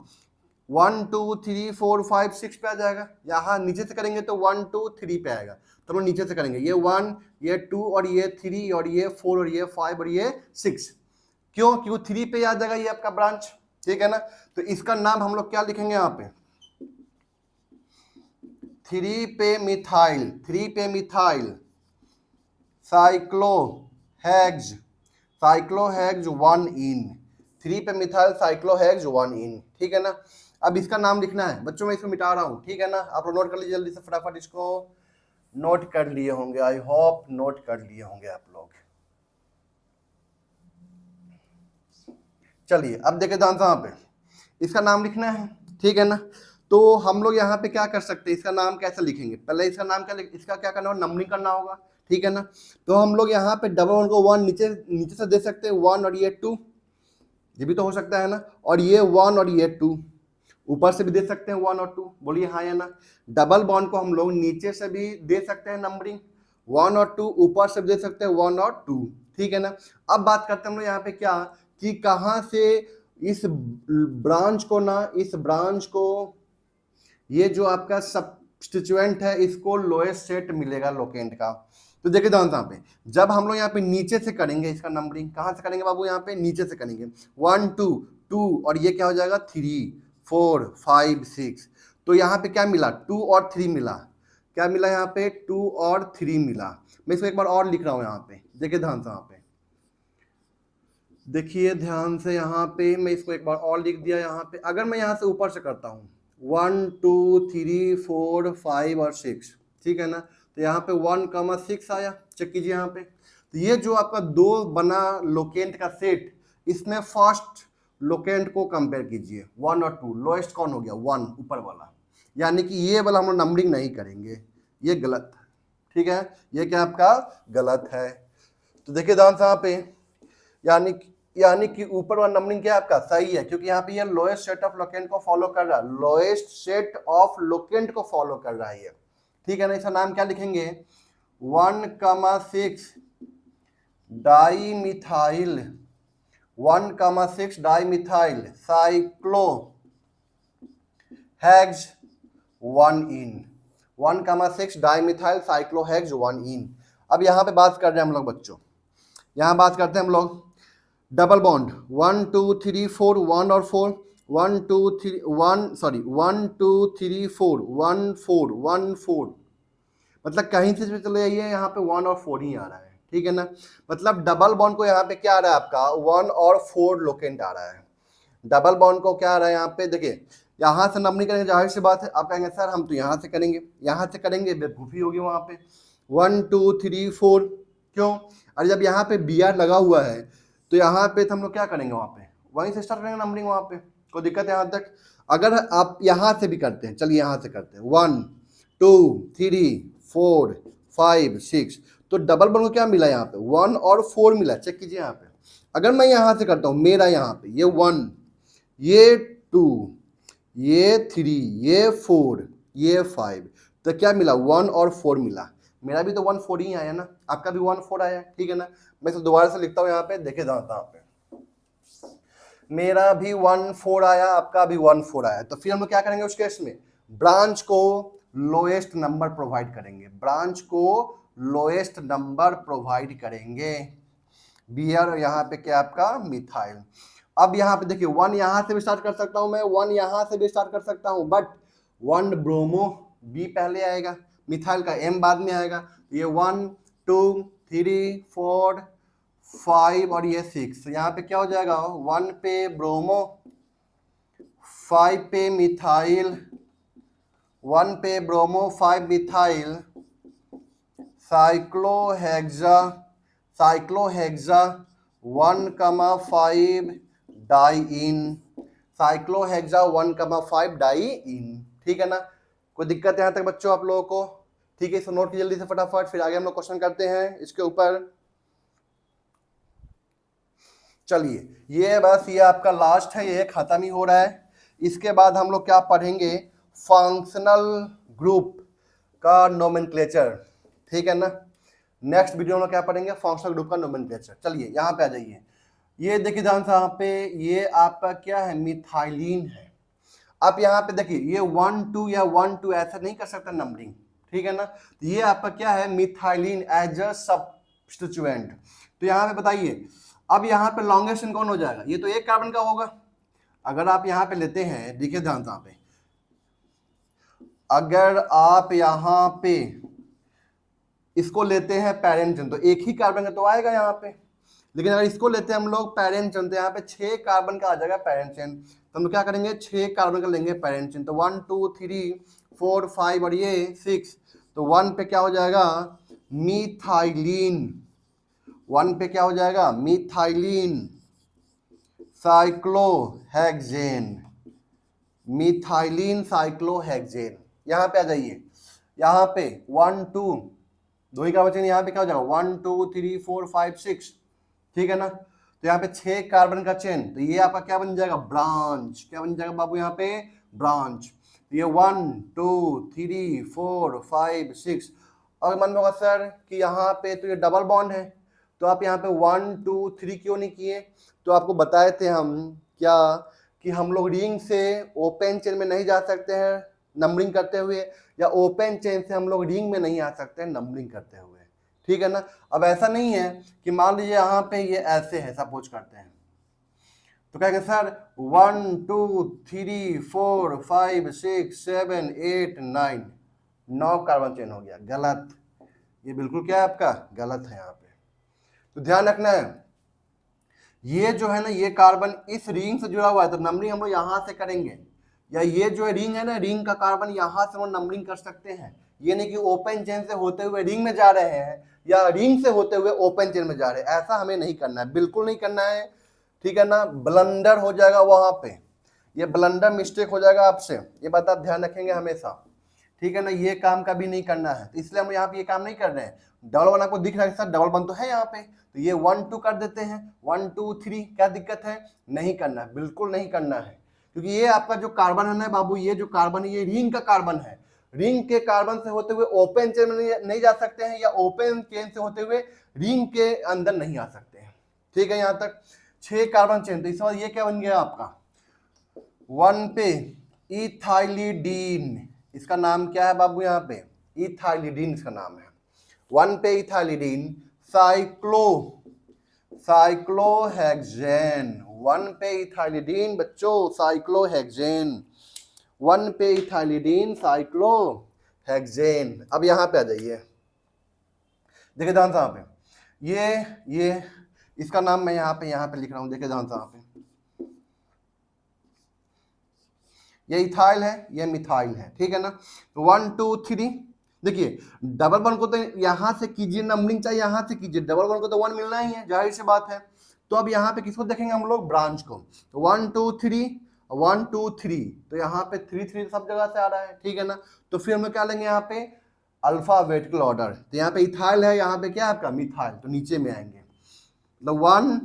1 2 3 4 5 6 पे आ जाएगा, यहाँ नीचे से करेंगे तो 1 2 3 पे आएगा, तो हम लोग नीचे से करेंगे, ये 1 ये 2 और ये 3 और ये 4 और ये 5 और ये 6, क्यों, क्यों 3 पे आ जाएगा ये आपका ब्रांच, ठीक है ना। तो इसका नाम हम लोग क्या लिखेंगे यहाँ पे, 3 पे मिथाइल साइक्लोहेक्स 1 इन, 3 पे मिथाइल साइक्लोहेक्स 1 इन, ठीक है ना। अब इसका नाम लिखना है बच्चों, मैं इसको मिटा रहा हूँ, ठीक है ना। आप लोग नोट कर लीजिए जल्दी से, फटाफट इसको नोट कर लिए होंगे, आई होप नोट कर लिए होंगे आप लोग। चलिए अब देखिए ध्यान से, यहाँ पे इसका नाम लिखना है, ठीक है ना। तो हम लोग यहाँ पे क्या कर सकते हैं, इसका नाम कैसे लिखेंगे, पहले इसका नाम क्या, इसका क्या करना होगा, नंबरिंग करना होगा, ठीक है ना। तो हम लोग यहाँ पे डबल वन को 1 नीचे से दे सकते हैं, 1 और ये 2, ये भी तो हो सकता है ना, और ये 1 और ये 2 ऊपर से भी दे सकते हैं, 1 और 2, बोलिए हाँ या ना। डबल बॉन्ड को हम लोग नीचे से भी दे सकते हैं नंबरिंग, 1 और 2, ऊपर से भी दे सकते हैं 1 और 2, ठीक है ना। अब बात करते हैं हम लोग यहाँ पे क्या, कि कहाँ से इस ब्रांच को ये जो आपका सब्स्टिट्यूएंट है, इसको लोएस्ट सेट मिलेगा लोकेंट का। तो देखिए ध्यान से, यहाँ पे जब हम लोग यहाँ पे नीचे से करेंगे इसका नंबरिंग, कहाँ से करेंगे बाबू, यहाँ पे नीचे से करेंगे, 1 2 2 और ये क्या हो जाएगा 3 4 5 6। तो यहाँ पे क्या मिला, 2 और 3 मिला। क्या मिला यहाँ पे, 2 और 3 मिला। मैं इसको एक बार और लिख रहा हूँ यहाँ पे, देखिए ध्यान से, यहाँ पे देखिए ध्यान से, यहाँ पे मैं इसको एक बार और लिख दिया। यहाँ पे अगर मैं यहाँ से ऊपर से करता हूँ 1 2 3 4 5 और 6, ठीक है ना, तो यहाँ पे 1,6 आया। चेक कीजिए यहाँ पे, तो ये जो आपका दो बना लोकेंट का सेट, इसमें फर्स्ट लोकेंट को कंपेयर कीजिए, 1 और 2, लोएस्ट कौन हो गया, 1 ऊपर वाला, यानी कि ये वाला हम लोग नंबरिंग नहीं करेंगे, ये गलत, ठीक है, ये क्या आपका गलत है। तो देखिए ध्यान से यहाँ पे, यानी कि ऊपर वाला नंबरिंग क्या आपका सही है, क्योंकि यहाँ पे ये लोएस्ट सेट ऑफ लोकेंट को फॉलो कर रहा है, लोएस्ट सेट ऑफ लोकेंट को फॉलो कर रहा है ये, ठीक है ना। इसका नाम क्या लिखेंगे, 1,6 डाईमिथाइल, 1,6 डाईमिथाइल साइक्लो हेक्स 1-इन, 1,6 डाईमिथाइल साइक्लोहेक्स 1-इन। अब यहाँ पे बात कर रहे हैं हम लोग बच्चों, यहाँ बात करते हैं हम लोग डबल बॉन्ड 1 2 3 4 1 और 4, 1 2 3 1 सॉरी 1 2 3 4 1 4 1 4, मतलब कहीं से भी चले जाइए यहाँ पे 1 और 4 ही आ रहा है, ठीक है ना। मतलब डबल बॉन्ड को यहाँ पे क्या आ रहा है आपका, 1 और 4 लोकेंट आ रहा है। डबल बॉन्ड को क्या आ रहा है यहाँ पे, देखिए यहाँ से नंबरिंग करेंगे, जाहिर सी बात है आप कहेंगे सर हम तो यहाँ से करेंगे, यहाँ से करेंगे बेवकूफ़ी होगी वहाँ पे 1 2 3 4, क्यों, अरे जब यहाँ पे बी आर लगा हुआ है तो यहाँ पे हम लोग क्या करेंगे, वहाँ पे वहीं से स्टार्ट करेंगे नंबरिंग, वहाँ पे कोई दिक्कत है यहाँ तक। अगर आप यहाँ से भी करते हैं, चलिए यहाँ से करते हैं 1 2 3 4 5 6, तो डबल बॉन्ड को क्या मिला यहाँ पे, 1 और 4 मिला। चेक कीजिए यहाँ पे, अगर मैं यहाँ से करता हूँ, मेरा यहाँ पे ये 1 ये 2 ये 3 ये 4 ये 5, तो क्या मिला, 1 और 4 मिला। मेरा भी तो 1 4 ही आया ना, आपका भी 1 4 आया, ठीक है ना। मैं तो दोबारा से लिखता हूँ यहाँ पे, देखिए यहाँ पे मेरा भी 1 4 आया, आपका भी 1 4 आया। तो फिर हम लोग क्या करेंगे उस केस में, ब्रांच को लोएस्ट नंबर प्रोवाइड करेंगे, ब्रांच को लोएस्ट नंबर प्रोवाइड करेंगे। बियर यहाँ पे क्या आपका मिथाइल। अब यहाँ पे देखिए 1 यहाँ से भी स्टार्ट कर सकता हूँ मैं, 1 यहाँ से भी स्टार्ट कर सकता हूँ, बट 1 ब्रोमो बी पहले आएगा, मिथाइल का एम बाद में आएगा। ये 1 2 3 4 5 और ये 6, यहाँ पे क्या हो जाएगा, 1 पे ब्रोमो, 5 पे मिथाइल, 1 पे ब्रोमो 5 मिथाइल साइक्लोहेक्सा 1,5 डाईइन, साइक्लोहेक्सा 1,5 डाईइन, ठीक है ना। कोई दिक्कत है यहाँ तक बच्चों आप लोगों को, ठीक है। इसको नोट कीजिए जल्दी से फटाफट, फिर आगे हम लोग क्वेश्चन करते हैं इसके ऊपर। चलिए ये बस ये आपका लास्ट है, ये खत्म ही हो रहा है। इसके बाद हम लोग क्या पढ़ेंगे, फंक्शनल ग्रुप का नोमेनक्लेचर, ठीक है ना। नेक्स्ट वीडियो में क्या पढ़ेंगे, फंक्शनल ग्रुप का नोमेनक्लेचर। चलिए यहाँ पे आ जाइए, ये देखिए ध्यान से, यहाँ पे ये आपका क्या है, मिथाइलिन है। आप यहाँ पे देखिए ये 1 2 या 1 2 ऐसा नहीं कर सकता नंबरिंग, ठीक है ना। तो ये आपका क्या है, मिथाइलिन एज अ सब्स्टिट्यूएंट। तो यहाँ पे बताइए, अब यहाँ पे लॉन्गेस्ट कौन हो जाएगा, ये तो एक कार्बन का होगा। अगर आप यहाँ पे लेते हैं, देखिए ध्यान से, यहाँ पे अगर आप यहाँ पे इसको लेते हैं पेरेंट चेन, तो एक ही कार्बन का तो आएगा यहाँ पे। लेकिन अगर इसको लेते हैं हम लोग पेरेंट चेन, तो यहाँ पे 6 कार्बन का आ जाएगा पेरेंट चेन। तो हम लोग क्या करेंगे, 6 कार्बन का लेंगे पेरेंट चेन। तो 1 2 3 4 5 और ये 6, तो 1 पे क्या हो जाएगा, मीथाइलिन। 1 पे क्या हो जाएगा, मीथाइलिन साइक्लोहेक्सेन, मीथाइलिन साइक्लोहेक्सेन। यहाँ पे आ जाइए, यहाँ पे 1 2 दो ही कार्बन चेन, यहाँ पे क्या हो जाएगा 1 2 3 4 5 6, ठीक है ना। तो यहाँ पे 6 कार्बन का चेन, तो ये आपका क्या बन जाएगा, ब्रांच। क्या बन जाएगा बाबू यहाँ पे, ब्रांच। तो ये 1 2 3 4 5 6। और मन में होगा सर कि यहाँ पे तो ये डबल बॉन्ड है, तो आप यहाँ पे 1 2 3 क्यों नहीं किए। तो आपको बताए थे हम क्या, कि हम लोग रिंग से ओपन चेन में नहीं जा सकते हैं नंबरिंग करते हुए, या ओपन चेन से हम लोग रिंग में नहीं आ सकते हैं नंबरिंग करते हुए, ठीक है ना। अब ऐसा नहीं है कि मान लीजिए यहाँ पे ये ऐसे है, सपोज करते हैं, तो कहेंगे सर 1 2 3 4 5 6 7 8 9, 9 कार्बन चेन हो गया। गलत, ये बिल्कुल क्या है आपका गलत है यहाँ पे। तो ध्यान रखना है, ये जो है ना ये कार्बन इस रिंग से जुड़ा हुआ है, तो नंबरिंग हम लोग यहाँ से करेंगे, या ये जो रिंग है ना, रिंग का कार्बन यहाँ से हम लोग नंबरिंग कर सकते हैं। ये नहीं कि ओपन चेन से होते हुए रिंग में जा रहे हैं या रिंग से होते हुए ओपन चेन में जा रहे हैं, ऐसा हमें नहीं करना है, बिल्कुल नहीं करना है, ठीक है ना। ब्लंडर हो जाएगा वहां पे, ये ब्लंडर मिस्टेक हो जाएगा आपसे, ये बात आप ध्यान रखेंगे हमेशा, ठीक है ना। ये काम कभी नहीं करना है, तो इसलिए हम यहाँ पे ये काम नहीं कर रहे हैं। डबल वन आपको दिख रहा है सर, डबल वन तो है यहाँ पे, तो ये 1 2 कर देते हैं, 1 2 3, क्या दिक्कत है, नहीं करना है, बिल्कुल नहीं करना है, क्योंकि ये आपका जो कार्बन है ना बाबू, ये जो कार्बन है ये रिंग का कार्बन है, रिंग के कार्बन से होते हुए ओपन चेन में नहीं जा सकते हैं, या ओपन चेन से होते हुए रिंग के अंदर नहीं आ सकते हैं, ठीक है। यहाँ तक 6 कार्बन चेन, तो इस बार ये क्या बन गया आपका 1 पे इथाइलिडीन, इसका नाम क्या है बाबू, यहाँ पे इथाइलिडीन इसका नाम है, 1 पे इथाइलिडीन, साइक्लोहेक्सेन, 1 पे इथाइलिडीन बच्चों, साइक्लोहेक्सेन, 1 पे इथाइलिडीन साइक्लोहेक्सेन। अब यहाँ पे आ जाइए, देखिए ध्यान से यहाँ पे, ये इसका नाम मैं यहाँ पे लिख रहा हूँ, देखिए ध्यान से यहाँ पे, ये इथाइल है, ये मिथाइल है, ठीक है ना। तो 1 2 3, देखिए डबल वन को तो यहाँ से कीजिए, नंबरिंग चाहिए यहाँ से कीजिए, डबल वन को तो 1 मिलना ही है, जाहिर सी बात है। तो अब यहाँ पे किसको देखेंगे हम लोग, ब्रांच को, तो 1 2 3 1 2 3, तो यहाँ पे 3 3 सब जगह से आ रहा है, ठीक है ना। तो फिर हम लोग क्या लेंगे यहाँ पे अल्फाबेटिकल ऑर्डर, तो यहाँ पे इथाइल है, यहाँ पे क्या है आपका मिथाइल, तो नीचे में आएंगे, तो 1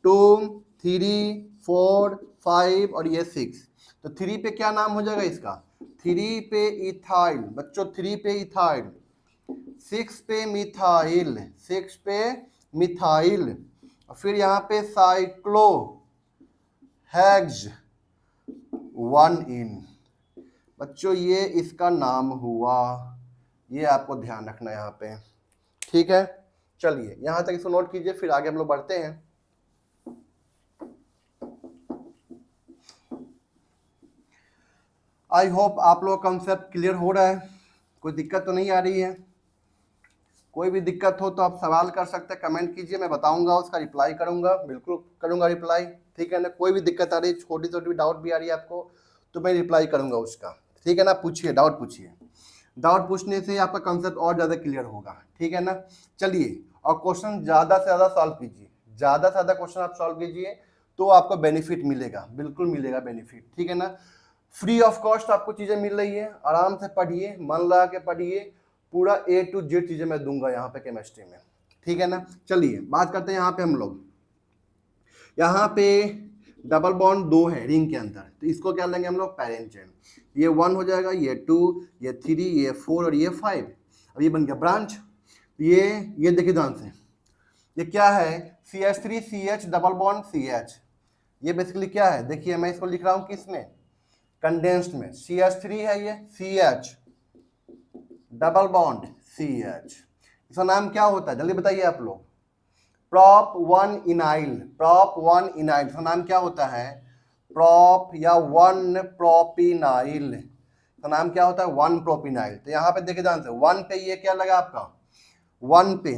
2 3 4 5 और ये 6, तो 3 पे क्या नाम हो जाएगा इसका, 3 पे इथाइल बच्चों, 3 पे इथाइल, 6 पे मिथाइल, 6 पे मिथाइल, और फिर यहाँ पे साइक्लो हेक्स 1 इन, बच्चों ये इसका नाम हुआ, ये आपको ध्यान रखना है यहाँ पे, ठीक है। चलिए यहाँ तक इसको नोट कीजिए, फिर आगे हम लोग बढ़ते हैं। आई होप आप लोग का कंसेप्ट क्लियर हो रहा है, कोई दिक्कत तो नहीं आ रही है। कोई भी दिक्कत हो तो आप सवाल कर सकते हैं, कमेंट कीजिए, मैं बताऊंगा, उसका रिप्लाई करूंगा, बिल्कुल करूंगा रिप्लाई, ठीक है ना। कोई भी दिक्कत आ रही है, छोटी छोटी डाउट भी आ रही है आपको, तो मैं रिप्लाई करूंगा उसका, ठीक है ना। पूछिए, डाउट पूछिए, डाउट पूछने से आपका कंसेप्ट और ज़्यादा क्लियर होगा, ठीक है ना। चलिए, और क्वेश्चन ज़्यादा से ज़्यादा सॉल्व कीजिए, ज़्यादा से ज़्यादा क्वेश्चन आप सॉल्व कीजिए तो आपको बेनिफिट मिलेगा, बिल्कुल मिलेगा बेनिफिट, ठीक है ना। फ्री ऑफ कॉस्ट आपको चीज़ें मिल रही है, आराम से पढ़िए, मन लगा के पढ़िए, पूरा A to Z चीज़ें मैं दूंगा यहाँ पे केमिस्ट्री में, ठीक है ना। चलिए बात करते हैं यहाँ पे हम लोग, यहाँ पे डबल बॉन्ड 2 है रिंग के अंदर, तो इसको क्या लेंगे हम लोग, पैरेंट चेन, ये 1 हो जाएगा, ये 2, ये 3, ये 4 और ये 5, अब ये बन गया ब्रांच। ये देखिए ध्यान से, ये क्या है, CH3 CH double bond CH, ये बेसिकली क्या है, देखिए मैं इसको लिख रहा हूँ किस में, कंडेंस्ड में, CH3 है ये, CH डबल बॉन्ड CH, इसका नाम क्या होता है जल्दी बताइए आप लोग, प्रॉप 1 इनाइल, प्रॉप 1 इनाइल, इसका नाम क्या होता है, प्रॉप या 1 प्रोपिनाइल, इसका नाम क्या होता है 1 प्रोपिनाइल। तो यहाँ पे देखिए ध्यान से, 1 पे ये क्या लगा आपका, 1 पे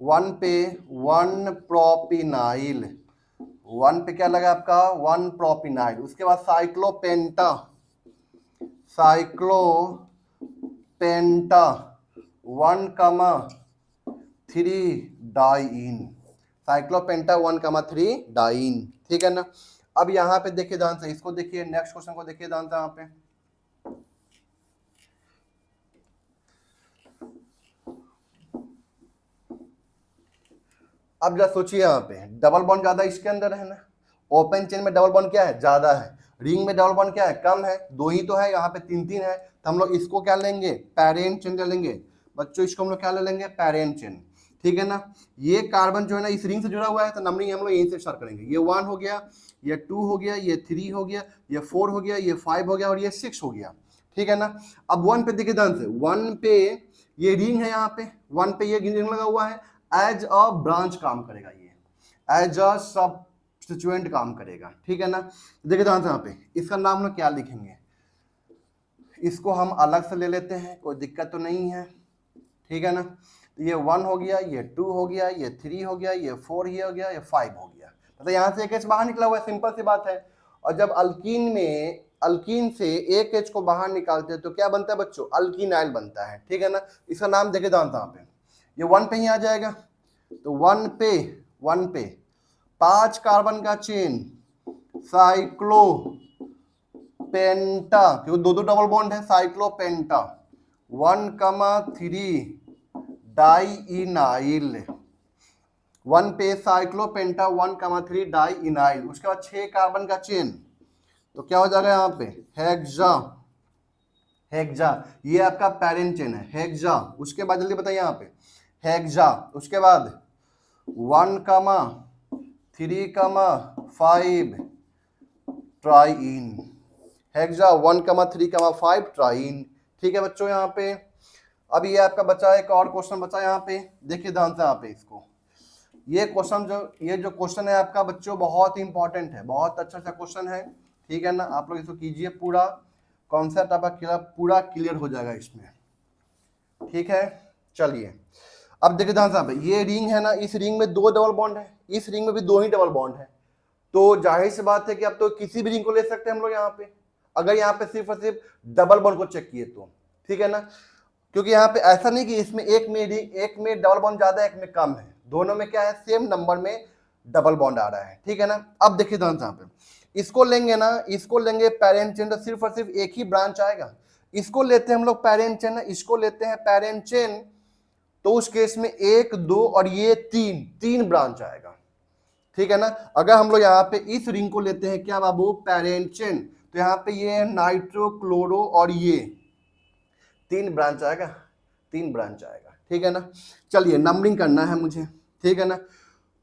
1 प्रोपिनाइल, 1 पे क्या लगा आपका 1 प्रोपिनाइल, उसके बाद साइक्लोपेंटा 1,3 डाइन, साइक्लोपेंटा 1,3 डाइन, ठीक है ना। अब यहाँ पे देखिए ध्यान से, इसको देखिए, नेक्स्ट क्वेश्चन को देखिए ध्यान से, यहाँ पे अब जरा सोचिए, यहाँ पे डबल बॉन्ड ज्यादा इसके अंदर है ना, ओपन चेन में डबल बॉन्ड क्या है, ज्यादा है, रिंग में डबल बॉन्ड क्या है, कम है, 2 ही तो है, यहाँ पे 3 3 है, तो हम लोग इसको क्या लेंगे, पैरेंट चेन ले लेंगे बच्चों, इसको हम लोग क्या ले लेंगे, पैरेंट चेन, ठीक है ना। ये कार्बन जो है ना इस रिंग से जुड़ा हुआ है, तो नंबरिंग हम लोग यहीं से स्टार्ट करेंगे, ये 1 हो गया, ये 2 हो गया, ये 3 हो गया, ये 4 हो गया, ये 5 हो गया और ये 6 हो गया, ठीक है ना। अब 1 पे देखिए ध्यान से, 1 पे ये रिंग है, यहाँ पे 1 पे ये रिंग लगा हुआ है, एज अ ब्रांच काम करेगा, ये एज अ सब सब्स्टिट्यूएंट काम करेगा, ठीक है ना। देखिए ध्यान से यहाँ पे इसका नाम हम लोग क्या लिखेंगे, इसको हम अलग से ले लेते हैं, कोई दिक्कत तो नहीं है, ठीक है ना। तो ये 1 हो गया, ये 2 हो गया, ये 3 हो गया, ये 4 ये हो गया, ये 5 हो गया। मतलब यहाँ से एक एच बाहर निकला हुआ है, सिंपल सी बात है। और जब अल्कीन से एक एच को बाहर निकालते हैं तो क्या बनता है बच्चों, अल्कीनाइल बनता है, ठीक है ना। इसका नाम देखे ध्यान से यहाँ पे, ये 1 पे ही आ जाएगा। तो 1 पे 5 कार्बन का चेन साइक्लोपेंटा, क्योंकि दो डबल बॉन्ड है, साइक्लोपेंटा 1,3 डाइइनाइल, 1 पे साइक्लोपेंटा 1,3 डाइइनाइल। उसके बाद 6 कार्बन का चेन, तो क्या हो जाएगा यहाँ पे हेक्सा, ये आपका पैरेंट चेन है हेक्सा। उसके बाद जल्दी बताइए यहाँ पे हेक्सा, उसके बाद 1,3,5 ट्राइइन, हेक्सा 1,3,5 ट्राइइन, ठीक है बच्चों। यहाँ पे अब ये आपका बचा एक और क्वेश्चन बचा यहाँ पे, देखिए ध्यान से यहाँ पे इसको, ये जो क्वेश्चन है आपका बच्चों बहुत इंपॉर्टेंट है, बहुत अच्छा सा क्वेश्चन है, ठीक है ना। आप लोग इसको कीजिए, पूरा कॉन्सेप्ट आपका पूरा क्लियर हो जाएगा इसमें, ठीक है। चलिए अब देखिए ध्यान से, ये रिंग है ना, इस रिंग में 2 डबल बॉन्ड है, इस रिंग में भी 2 ही डबल बॉन्ड है। तो जाहिर सी बात है कि अब तो किसी भी रिंग को ले सकते हैं हम लोग यहाँ पे, अगर यहाँ पे सिर्फ और सिर्फ डबल बॉन्ड को चेक किए तो, ठीक है ना। क्योंकि यहाँ पे ऐसा नहीं कि इसमें एक में डबल बॉन्ड ज्यादा है, एक में कम है, दोनों में क्या है सेम नंबर में डबल बॉन्ड आ रहा है, ठीक है ना। अब देखिए ध्यान से यहाँ पे, इसको लेंगे ना, इसको लेंगे पैरेंट चेन, तो सिर्फ और सिर्फ एक ही ब्रांच आएगा। इसको लेते हैं हम लोग पैरेंट चेन, इसको लेते हैं पैरेंट चेन, तो उस केस में 1 2 और ये 3 ब्रांच आएगा, ठीक है ना। अगर हम लोग यहाँ पे इस रिंग को लेते हैं क्या बाबू, पैरेंट चेन, तो यहाँ पे ये नाइट्रो क्लोरो और ये 3 ब्रांच आएगा, ठीक है ना। चलिए नंबरिंग करना है मुझे, ठीक है ना।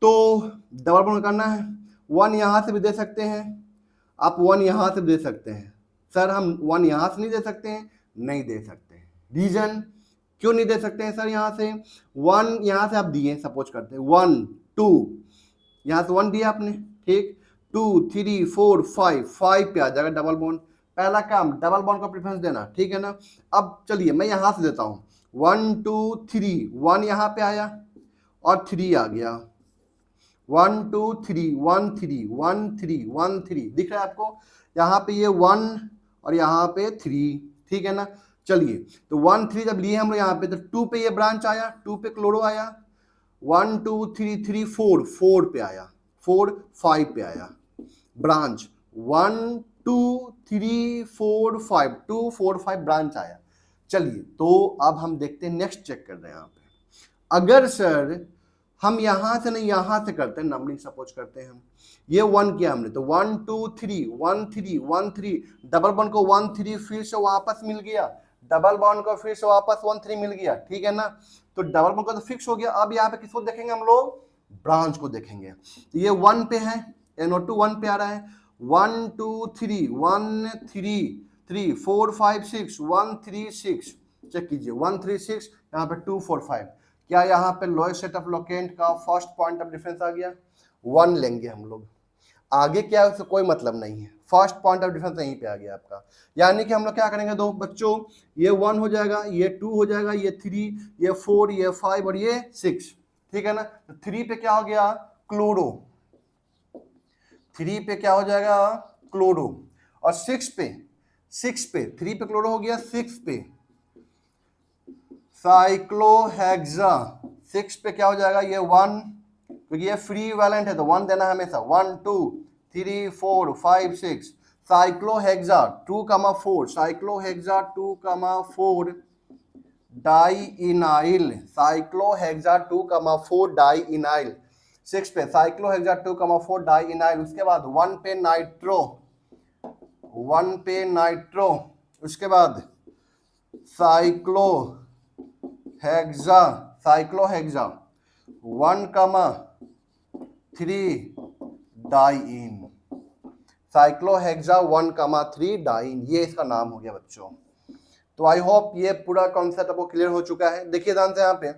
तो डबल बॉन्ड करना है, 1 यहाँ से भी दे सकते हैं आप, 1 यहाँ से भी दे सकते हैं। सर हम 1 यहाँ से नहीं दे सकते हैं, नहीं दे सकते हैं। रीजन क्यों नहीं दे सकते हैं सर, यहाँ से 1 यहाँ से आप दिए, सपोज करते हैं 1 2, यहाँ से 1 दिया आपने, ठीक, 2 3 4 5 पे आ जाएगा डबल बॉन्ड। पहला काम डबल बॉन्ड को प्रेफरेंस देना, ठीक है ना। अब चलिए मैं यहाँ से देता हूँ 1 2 3, 1 यहाँ पे आया और 3 आ गया, 1 2 3 1 3 1 3 1 3, दिख रहा है आपको, यहाँ पे ये 1 और यहाँ पे 3, ठीक है ना। चलिए तो 1 3 जब लिए हम लोग यहाँ पे, तो 2 पे ये ब्रांच आया, 2 पे क्लोरो आया, 1 2 3 3 4 पे आया, 4 5 पे आया ब्रांच, 1 2 3 4 5 2 4 5 ब्रांच आया। चलिए तो अब हम देखते हैं, नेक्स्ट चेक कर रहे हैं यहाँ पे, अगर सर हम यहाँ से नहीं यहाँ से करते हैं, नंबरिंग सपोज करते हैं हम, ये 1 किया हमने, तो 1 2 3 1 3 1 3, डबल बॉन्ड को 1 3 फिर से वापस मिल गया, डबल बॉन्ड को फिर से वापस 1 3 मिल गया, ठीक है ना। तो डबल बॉन्ड का तो फिक्स हो गया। अब यहाँ पे किसको देखेंगे हम लोग, ब्रांच को देखेंगे। तो ये 1 पे है, NO2 1 पे आ रहा है, 1 2 3 1 3 3 4 5 6 1 3 6, चेक कीजिए 1 3 6, यहाँ पे 2 4 5, क्या यहाँ पे लोएस्ट सेट ऑफ लोकेंट का फर्स्ट पॉइंट ऑफ डिफरेंस आ गया, 1 लेंगे हम लोग, आगे क्या है उससे कोई मतलब नहीं है, फर्स्ट पॉइंट ऑफ डिफरेंस यहीं पे आ गया आपका। यानी कि हम लोग क्या करेंगे दो बच्चों, ये 1 हो जाएगा, ये 2 हो जाएगा, ये 3, ये 4, ये 5 और ये 6, ठीक है ना। तो 3 पे क्या हो गया, क्लोरो, 3 पे क्या हो जाएगा, क्लोरो, और 6 पे 3 पे क्लोरो हो गया, 6 पे साइक्लोहेक्सा, 6 पे क्या हो जाएगा, ये 1, क्योंकि ये फ्री वैलेंट है तो 1 देना हमेशा, 1 2 3 4 5 6, साइक्लोहेक्सा 2,4, साइक्लोहेक्सा 2,4 डाइइनाइल, साइक्लोहेक्सा 2,4 डाइइनाइल, 6 पे साइक्लोहेक्सा 2,4 डाइइनाइल। उसके बाद 1 पे नाइट्रो, 1 पे नाइट्रो, उसके बाद साइक्लोहेक्सा 1,3 डाइइन, साइक्लोहेक्सा 1,3 डाइइन, ये इसका नाम हो गया बच्चों। तो आई होप ये पूरा कॉन्सेप्ट आपको क्लियर हो चुका है। देखिए ध्यान से यहाँ पे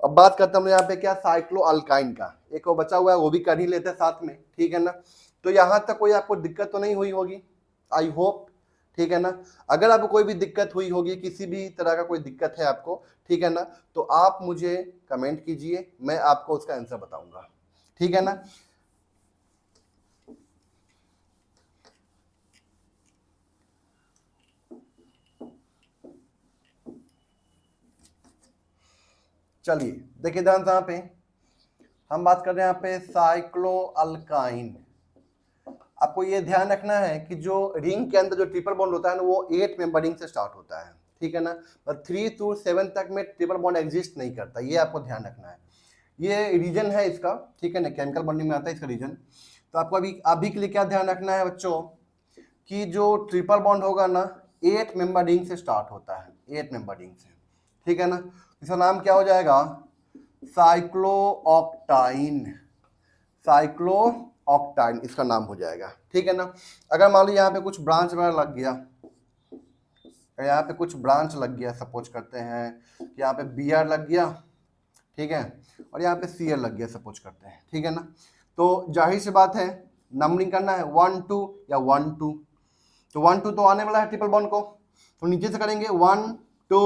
अब बात करते हैं हम यहाँ पे क्या, साइक्लो अल्काइन का। एक वो बचा हुआ है, वो भी कर ही लेते हैं साथ में, ठीक है ना। तो यहाँ तक कोई आपको दिक्कत तो नहीं हुई होगी, आई होप, ठीक है ना। अगर आपको कोई भी दिक्कत हुई होगी, किसी भी तरह का कोई दिक्कत है आपको, ठीक है ना, तो आप मुझे कमेंट कीजिए, मैं आपको उसका आंसर बताऊंगा, ठीक है ना। चलिए देखिए ध्यान से, यहाँ पे हम बात कर रहे हैं यहाँ पे साइक्लो अल्काइन। आपको ये ध्यान रखना है कि जो रिंग के अंदर जो ट्रिपल बॉन्ड होता है ना, वो 8 मेंबर रिंग से स्टार्ट होता है, ठीक है ना। पर 3 to 7 तक में ट्रिपल बॉन्ड एग्जिस्ट नहीं करता, ये आपको ध्यान रखना है। ये रीजन है इसका, ठीक है ना, केमिकल बॉन्डिंग में आता है इसका रीजन। तो आपको अभी के लिए क्या ध्यान रखना है बच्चों, कि जो ट्रिपल बॉन्ड होगा ना, 8 मेंबर रिंग से स्टार्ट होता है, 8 मेंबर रिंग से, ठीक है ना। इसका नाम क्या हो जाएगा, साइक्लो ऑक्टाइन, साइक्लो ऑक्टाइन इसका नाम हो जाएगा, ठीक है ना। अगर मान लो यहाँ पे कुछ ब्रांच वगैरह लग गया, यहाँ पे कुछ ब्रांच लग गया, सपोज करते हैं यहाँ पे Br लग गया, ठीक है, और यहाँ पे Cl लग गया, सपोज करते हैं, ठीक है ना। तो जाहिर सी बात है नंबरिंग करना है 1 2 या 1 2, तो 1 2 तो आने वाला है ट्रिपल बॉन्ड को, तो नीचे से करेंगे 1 2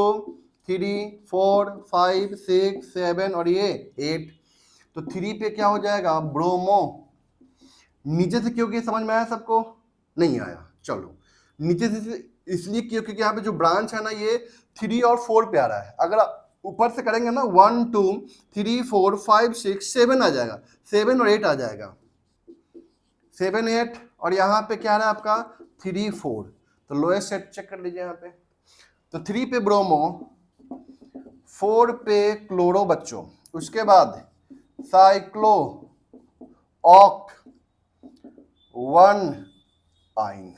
3 4 5 6 7 और ये 8। तो 3 पे क्या हो जाएगा, ब्रोमो। नीचे से क्योंकि समझ में आया सबको, नहीं आया, चलो नीचे से इसलिए क्योंकि यहाँ पे जो ब्रांच है ना, ये 3 और 4 पे आ रहा है। अगर आप ऊपर से करेंगे ना 1 2 3 4 5 6 7 आ जाएगा, 7 और 8 आ जाएगा, 7 8, और यहाँ पे क्या है आपका 3 4। तो लोएस्ट सेट चेक कर लीजिए यहाँ पे, तो 3 पे ब्रोमो, 4 पे क्लोरो बच्चों, उसके बाद साइक्लो ऑक्ट 1 आइन।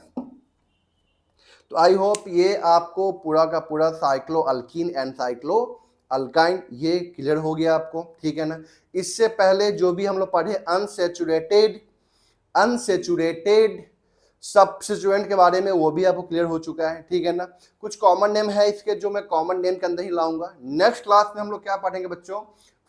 तो आई होप ये आपको पूरा का पूरा cyclo alkyne and cyclo alkyne ये क्लियर हो गया आपको, ठीक है ना। इससे पहले जो भी हम लोग पढ़े अनसेचुरेटेड सब्स्टिट्यूएंट के बारे में, वो भी आपको क्लियर हो चुका है, ठीक है ना। कुछ कॉमन नेम है इसके, जो मैं कॉमन नेम के अंदर ही लाऊंगा। नेक्स्ट क्लास में हम लोग क्या पढ़ेंगे बच्चों,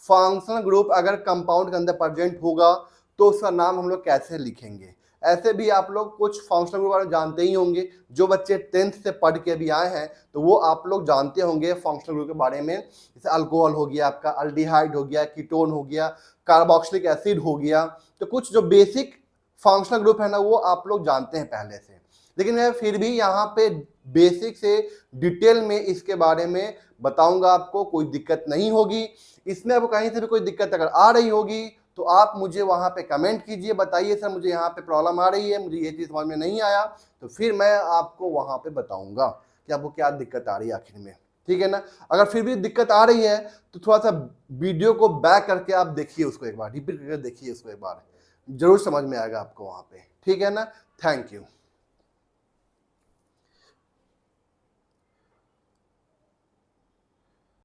फंक्शनल ग्रुप अगर कंपाउंड के अंदर प्रेजेंट होगा तो उसका नाम हम लोग कैसे लिखेंगे। ऐसे भी आप लोग कुछ फंक्शनल ग्रुप वाले जानते ही होंगे, जो बच्चे 10th से पढ़ के भी आए हैं तो वो आप लोग जानते होंगे फंक्शनल ग्रुप के बारे में। जैसे अल्कोहल हो गया आपका, अल्डिहाइड हो गया, कीटोन हो गया, कार्बोक्सिलिक एसिड हो गया। तो कुछ जो बेसिक फंक्शनल ग्रुप है ना, वो आप लोग जानते हैं पहले से, लेकिन मैं फिर भी यहाँ पे बेसिक से डिटेल में इसके बारे में बताऊंगा आपको, कोई दिक्कत नहीं होगी इसमें। आपको कहीं से भी कोई दिक्कत अगर आ रही होगी तो आप मुझे वहां पे कमेंट कीजिए, बताइए सर मुझे यहाँ पे प्रॉब्लम आ रही है, मुझे ये चीज़ समझ में नहीं आया, तो फिर मैं आपको वहां पे बताऊंगा कि आपको क्या दिक्कत आ रही है आखिर में, ठीक है ना। अगर फिर भी दिक्कत आ रही है तो थोड़ा सा वीडियो को बैक करके आप देखिए, उसको एक बार रिपीट करके देखिए, उसको एक बार जरूर समझ में आएगा आपको वहां पे, ठीक है ना। Thank you.